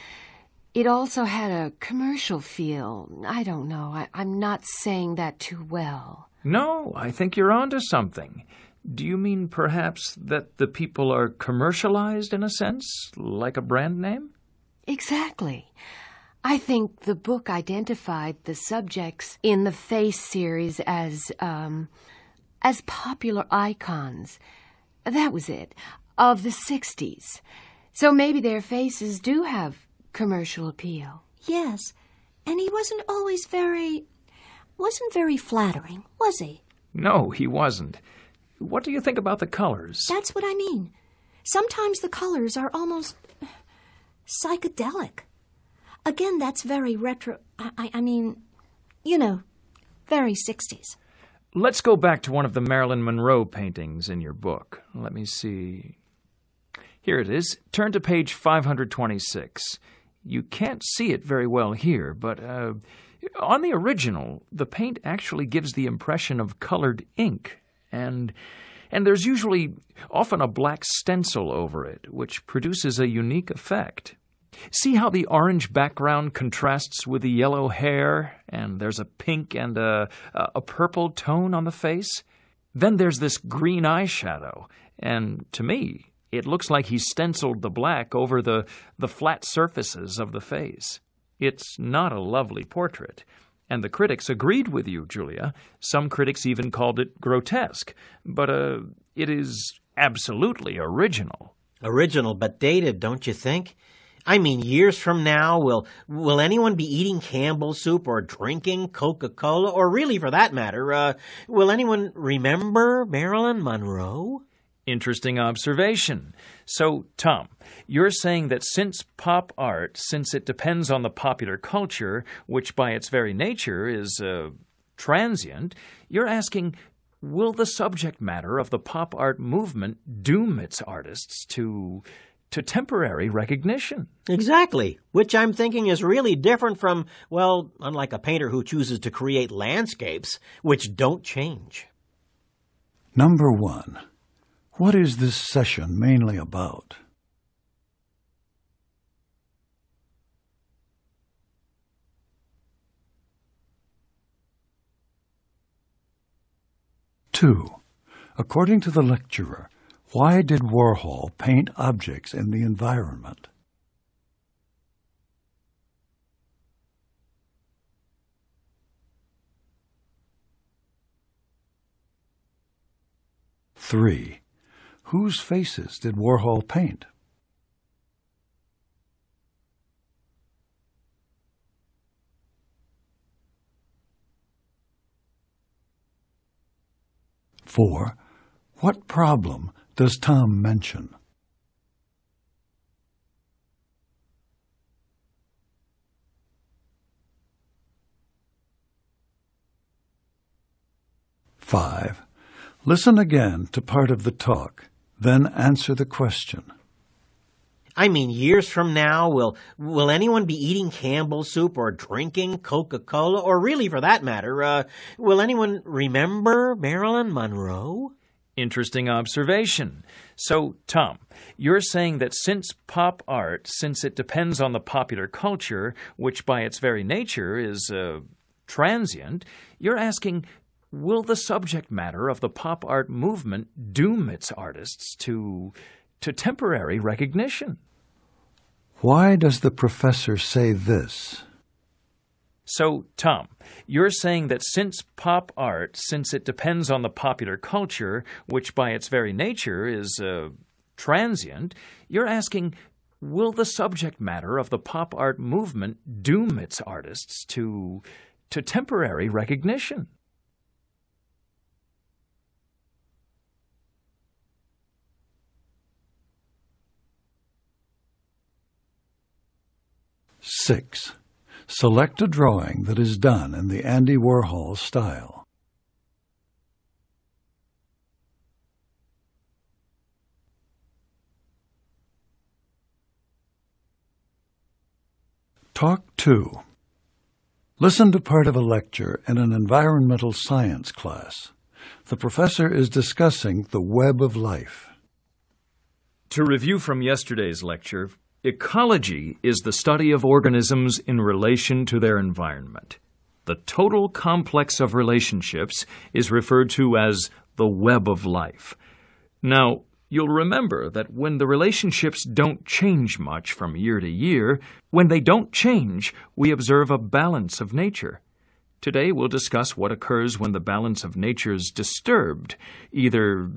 it also had a commercial feel. I don't know. I'm not saying that too well. No, I think you're onto something. Do you mean perhaps that the people are commercialized in a sense, like a brand name? Exactly. I think the book identified the subjects in the Face series as popular icons. That was it, of the 60s. So maybe their faces do have commercial appeal. Yes, and he wasn't very flattering, was he? No, he wasn't. What do you think about the colors? That's what I mean. Sometimes the colors are almost psychedelic. Again, that's very retro, very 60s. Let's go back to one of the Marilyn Monroe paintings in your book. Let me see. Here it is. Turn to page 526. You can't see it very well here, but on the original, the paint actually gives the impression of colored ink, and there's often a black stencil over it, which produces a unique effect. See how the orange background contrasts with the yellow hair, and there's a pink and a purple tone on the face? Then there's this green eyeshadow, and to me, it looks like he stenciled the black over the flat surfaces of the face. It's not a lovely portrait, and the critics agreed with you, Julia. Some critics even called it grotesque, but it is absolutely original. Original but dated, don't you think? I mean, years from now, will anyone be eating Campbell's soup or drinking Coca-Cola? Or really, for that matter, will anyone remember Marilyn Monroe? Interesting observation. So, Tom, you're saying that since pop art, since it depends on the popular culture, which by its very nature is transient, you're asking, will the subject matter of the pop art movement doom its artists to temporary recognition? Exactly, which I'm thinking is really different from, well, unlike a painter who chooses to create landscapes, which don't change. Number 1. What is this session mainly about? Two. According to the lecturer, why did Warhol paint objects in the environment? Three. Whose faces did Warhol paint? Four. What problem does Tom mention? Five. Listen again to part of the talk, then answer the question. I mean, years from now, will anyone be eating Campbell's soup or drinking Coca-Cola? Or really, for that matter, will anyone remember Marilyn Monroe? Interesting observation. So, Tom, you're saying that since pop art, since it depends on the popular culture, which by its very nature is transient, you're asking, will the subject matter of the pop art movement doom its artists to temporary recognition? Why does the professor say this? So, Tom, you're saying that since pop art, since it depends on the popular culture, which by its very nature is transient, you're asking, will the subject matter of the pop art movement doom its artists to temporary recognition? Six. Select a drawing that is done in the Andy Warhol style. Talk 2. Listen to part of a lecture in an environmental science class. The professor is discussing the web of life. To review from yesterday's lecture, ecology is the study of organisms in relation to their environment. The total complex of relationships is referred to as the web of life. Now, you'll remember that when the relationships don't change much from year to year, when they don't change, we observe a balance of nature. Today we'll discuss what occurs when the balance of nature is disturbed, either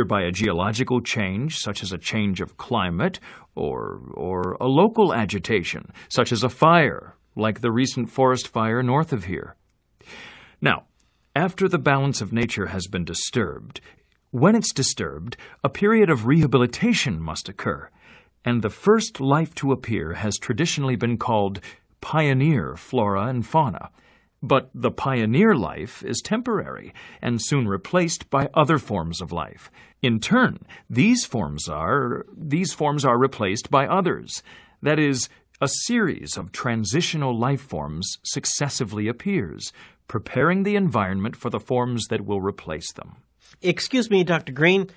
by a geological change, such as a change of climate, or a local agitation, such as a fire, like the recent forest fire north of here. Now, after the balance of nature has been disturbed, when it's disturbed, a period of rehabilitation must occur, and the first life to appear has traditionally been called pioneer flora and fauna. But the pioneer life is temporary and soon replaced by other forms of life. In turn, these forms are replaced by others. That is, a series of transitional life forms successively appears, preparing the environment for the forms that will replace them. Excuse me, Dr. Green,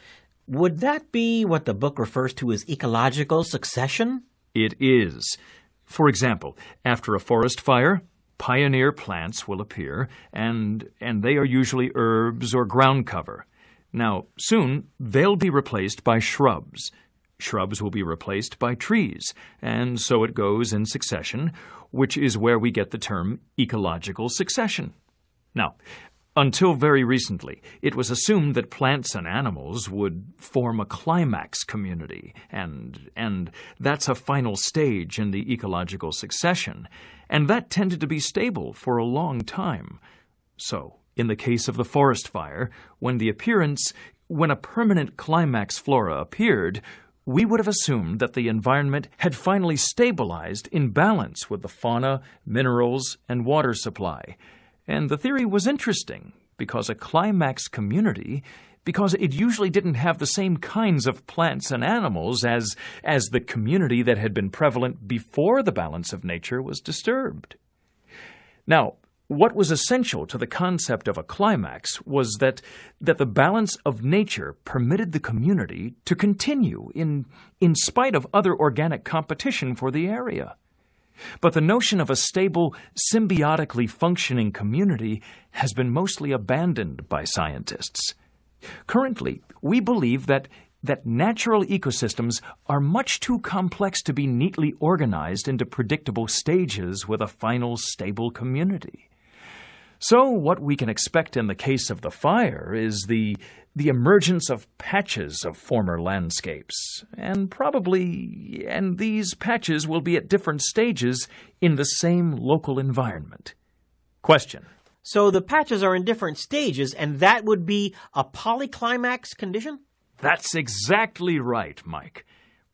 would that be what the book refers to as ecological succession? It is. For example, after a forest fire, pioneer plants will appear, and they are usually herbs or ground cover. Now, soon, they'll be replaced by shrubs. Shrubs will be replaced by trees, and so it goes in succession, which is where we get the term ecological succession. Now, Until very recently, it was assumed that plants and animals would form a climax community, and that's a final stage in the ecological succession, and that tended to be stable for a long time. So, in the case of the forest fire, when a permanent climax flora appeared, we would have assumed that the environment had finally stabilized in balance with the fauna, minerals, and water supply. And the theory was interesting because it usually didn't have the same kinds of plants and animals as the community that had been prevalent before the balance of nature was disturbed. Now, what was essential to the concept of a climax was that the balance of nature permitted the community to continue in spite of other organic competition for the area. But the notion of a stable, symbiotically functioning community has been mostly abandoned by scientists. Currently, we believe that natural ecosystems are much too complex to be neatly organized into predictable stages with a final stable community. So what we can expect in the case of the fire is the emergence of patches of former landscapes, and these patches will be at different stages in the same local environment. Question. So the patches are in different stages, and that would be a polyclimax condition? That's exactly right, Mike.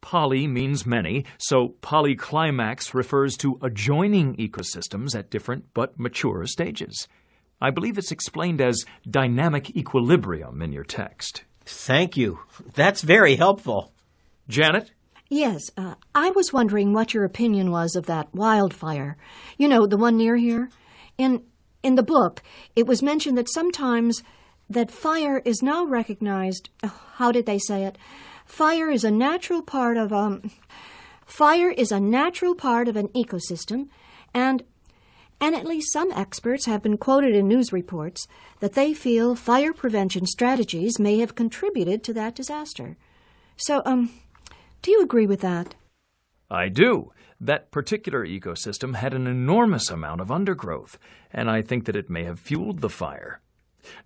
Poly means many, so polyclimax refers to adjoining ecosystems at different but mature stages. I believe it's explained as dynamic equilibrium in your text. Thank you. That's very helpful. Janet? Yes, I was wondering what your opinion was of that wildfire. You know, the one near here. In the book, it was mentioned that sometimes that fire is now recognized. How did they say it? Fire is a natural part of an ecosystem, and at least some experts have been quoted in news reports that they feel fire prevention strategies may have contributed to that disaster. So, do you agree with that? I do. That particular ecosystem had an enormous amount of undergrowth, and I think that it may have fueled the fire.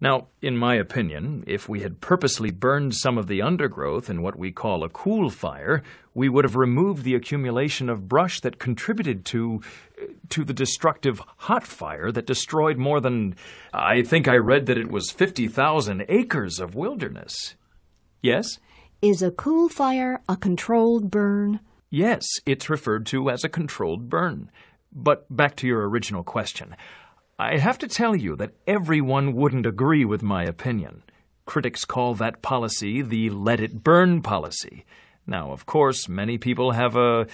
Now, in my opinion, if we had purposely burned some of the undergrowth in what we call a cool fire, we would have removed the accumulation of brush that contributed to the destructive hot fire that destroyed more than, I think I read that it was 50,000 acres of wilderness. Yes? Is a cool fire a controlled burn? Yes, it's referred to as a controlled burn. But back to your original question. I have to tell you that everyone wouldn't agree with my opinion. Critics call that policy the let it burn policy. Now, of course, many people have a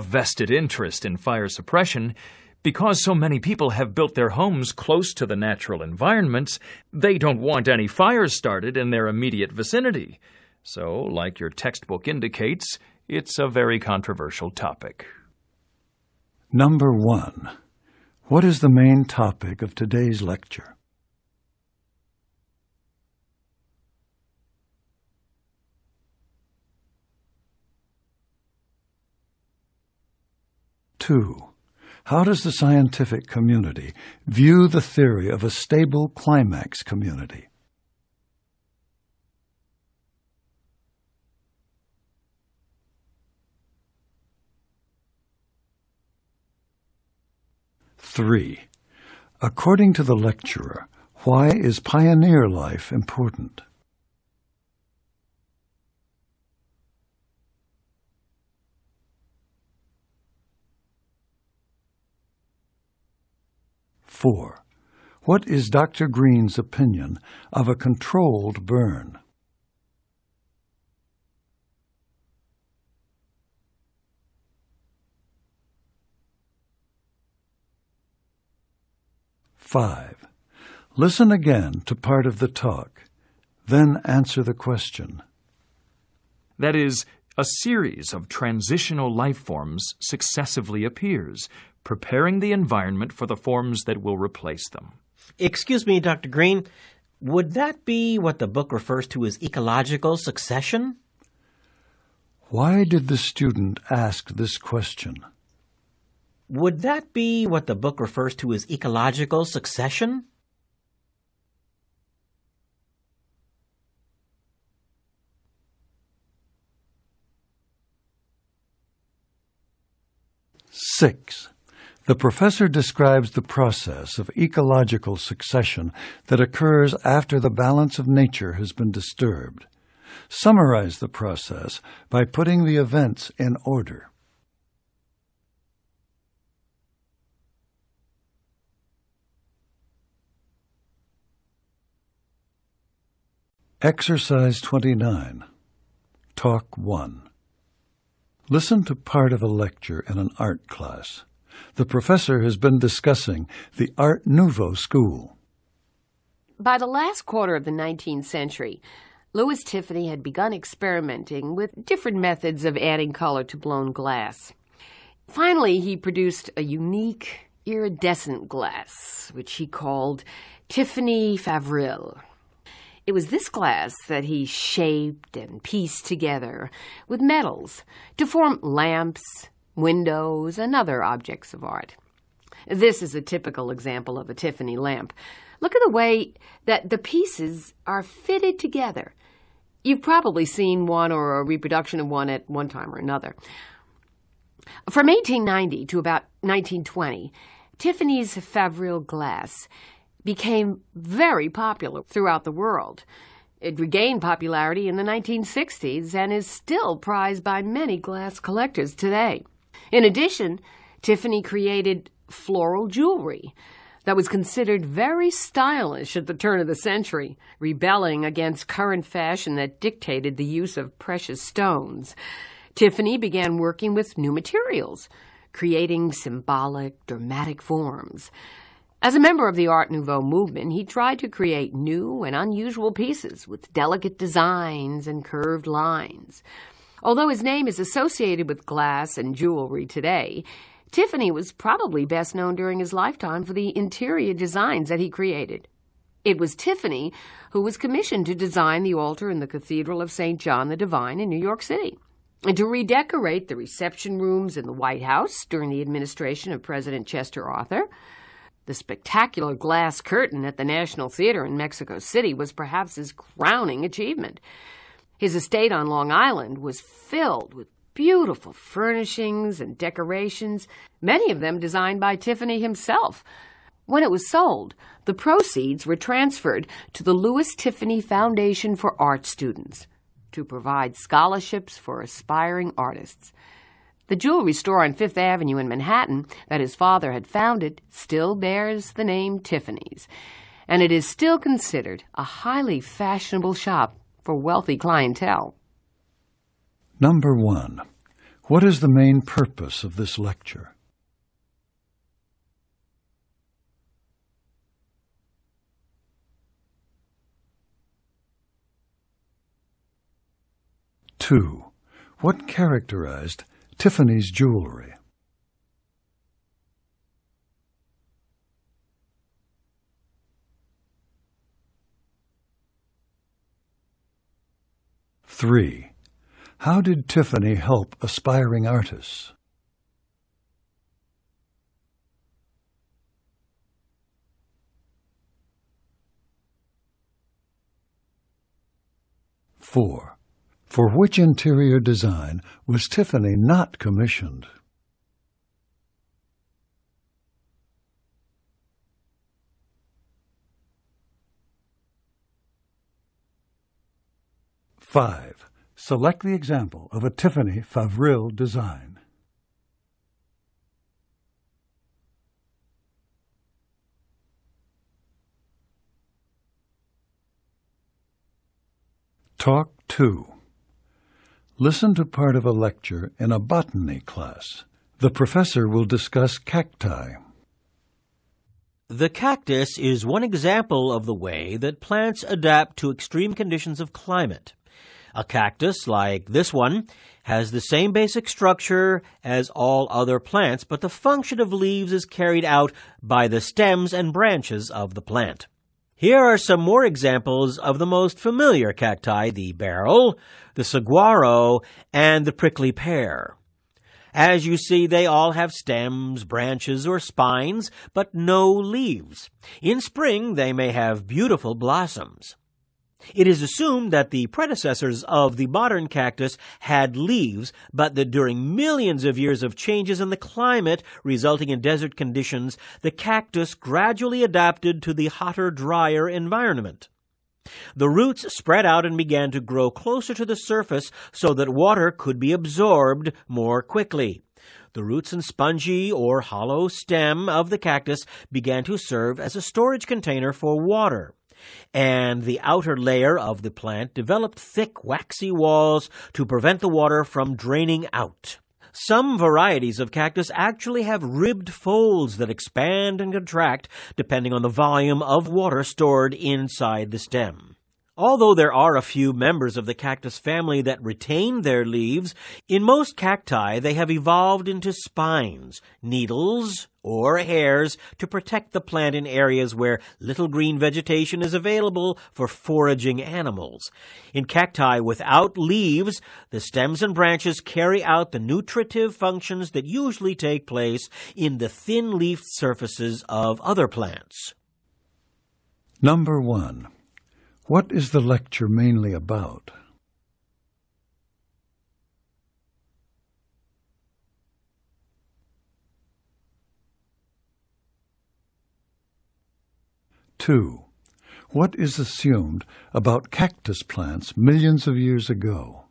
vested interest in fire suppression. Because so many people have built their homes close to the natural environments, they don't want any fires started in their immediate vicinity. So, like your textbook indicates, it's a very controversial topic. Number 1. What is the main topic of today's lecture? Two. How does the scientific community view the theory of a stable climax community? 3. According to the lecturer, why is pioneer life important? 4. What is Dr. Green's opinion of a controlled burn? 5. Listen again to part of the talk, then answer the question. That is, a series of transitional life forms successively appears, preparing the environment for the forms that will replace them. Excuse me, Dr. Green, would that be what the book refers to as ecological succession? Why did the student ask this question? Would that be what the book refers to as ecological succession? 6. The professor describes the process of ecological succession that occurs after the balance of nature has been disturbed. Summarize the process by putting the events in order. Exercise 29. Talk 1. Listen to part of a lecture in an art class. The professor has been discussing the Art Nouveau school. By the last quarter of the 19th century, Louis Tiffany had begun experimenting with different methods of adding color to blown glass. Finally, he produced a unique, iridescent glass, which he called Tiffany Favril. It was this glass that he shaped and pieced together with metals to form lamps, windows, and other objects of art. This is a typical example of a Tiffany lamp. Look at the way that the pieces are fitted together. You've probably seen one or a reproduction of one at one time or another. From 1890 to about 1920, Tiffany's Favril glass became very popular throughout the world. It regained popularity in the 1960s and is still prized by many glass collectors today. In addition, Tiffany created floral jewelry that was considered very stylish at the turn of the century, rebelling against current fashion that dictated the use of precious stones. Tiffany began working with new materials, creating symbolic, dramatic forms. As a member of the Art Nouveau movement, he tried to create new and unusual pieces with delicate designs and curved lines. Although his name is associated with glass and jewelry today, Tiffany was probably best known during his lifetime for the interior designs that he created. It was Tiffany who was commissioned to design the altar in the Cathedral of St. John the Divine in New York City, and to redecorate the reception rooms in the White House during the administration of President Chester Arthur. The spectacular glass curtain at the National Theater in Mexico City was perhaps his crowning achievement. His estate on Long Island was filled with beautiful furnishings and decorations, many of them designed by Tiffany himself. When it was sold, the proceeds were transferred to the Louis Tiffany Foundation for Art Students to provide scholarships for aspiring artists. The jewelry store on Fifth Avenue in Manhattan that his father had founded still bears the name Tiffany's, and it is still considered a highly fashionable shop for wealthy clientele. Number 1. What is the main purpose of this lecture? Two. What characterized Tiffany's jewelry? 3. How did Tiffany help aspiring artists? 4. For which interior design was Tiffany not commissioned? 5. Select the example of a Tiffany Favril design. Talk 2. Listen to part of a lecture in a botany class. The professor will discuss cacti. The cactus is one example of the way that plants adapt to extreme conditions of climate. A cactus, like this one, has the same basic structure as all other plants, but the function of leaves is carried out by the stems and branches of the plant. Here are some more examples of the most familiar cacti, the beryl, the saguaro, and the prickly pear. As you see, they all have stems, branches, or spines, but no leaves. In spring, they may have beautiful blossoms. It is assumed that the predecessors of the modern cactus had leaves, but that during millions of years of changes in the climate resulting in desert conditions, the cactus gradually adapted to the hotter, drier environment. The roots spread out and began to grow closer to the surface so that water could be absorbed more quickly. The roots and spongy or hollow stem of the cactus began to serve as a storage container for water, and the outer layer of the plant developed thick, waxy walls to prevent the water from draining out. Some varieties of cactus actually have ribbed folds that expand and contract depending on the volume of water stored inside the stem. Although there are a few members of the cactus family that retain their leaves, in most cacti they have evolved into spines, needles, or hairs to protect the plant in areas where little green vegetation is available for foraging animals. In cacti without leaves, the stems and branches carry out the nutritive functions that usually take place in the thin-leafed surfaces of other plants. Number 1. What is the lecture mainly about? Two. What is assumed about cactus plants millions of years ago?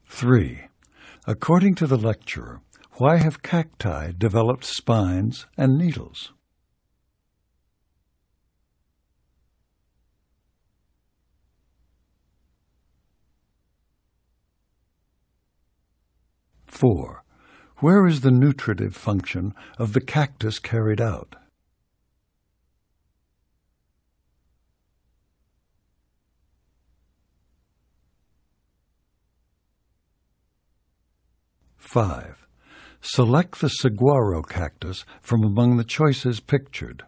Three. According to the lecturer, why have cacti developed spines and needles? Four. Where is the nutritive function of the cactus carried out? Five. Select the saguaro cactus from among the choices pictured.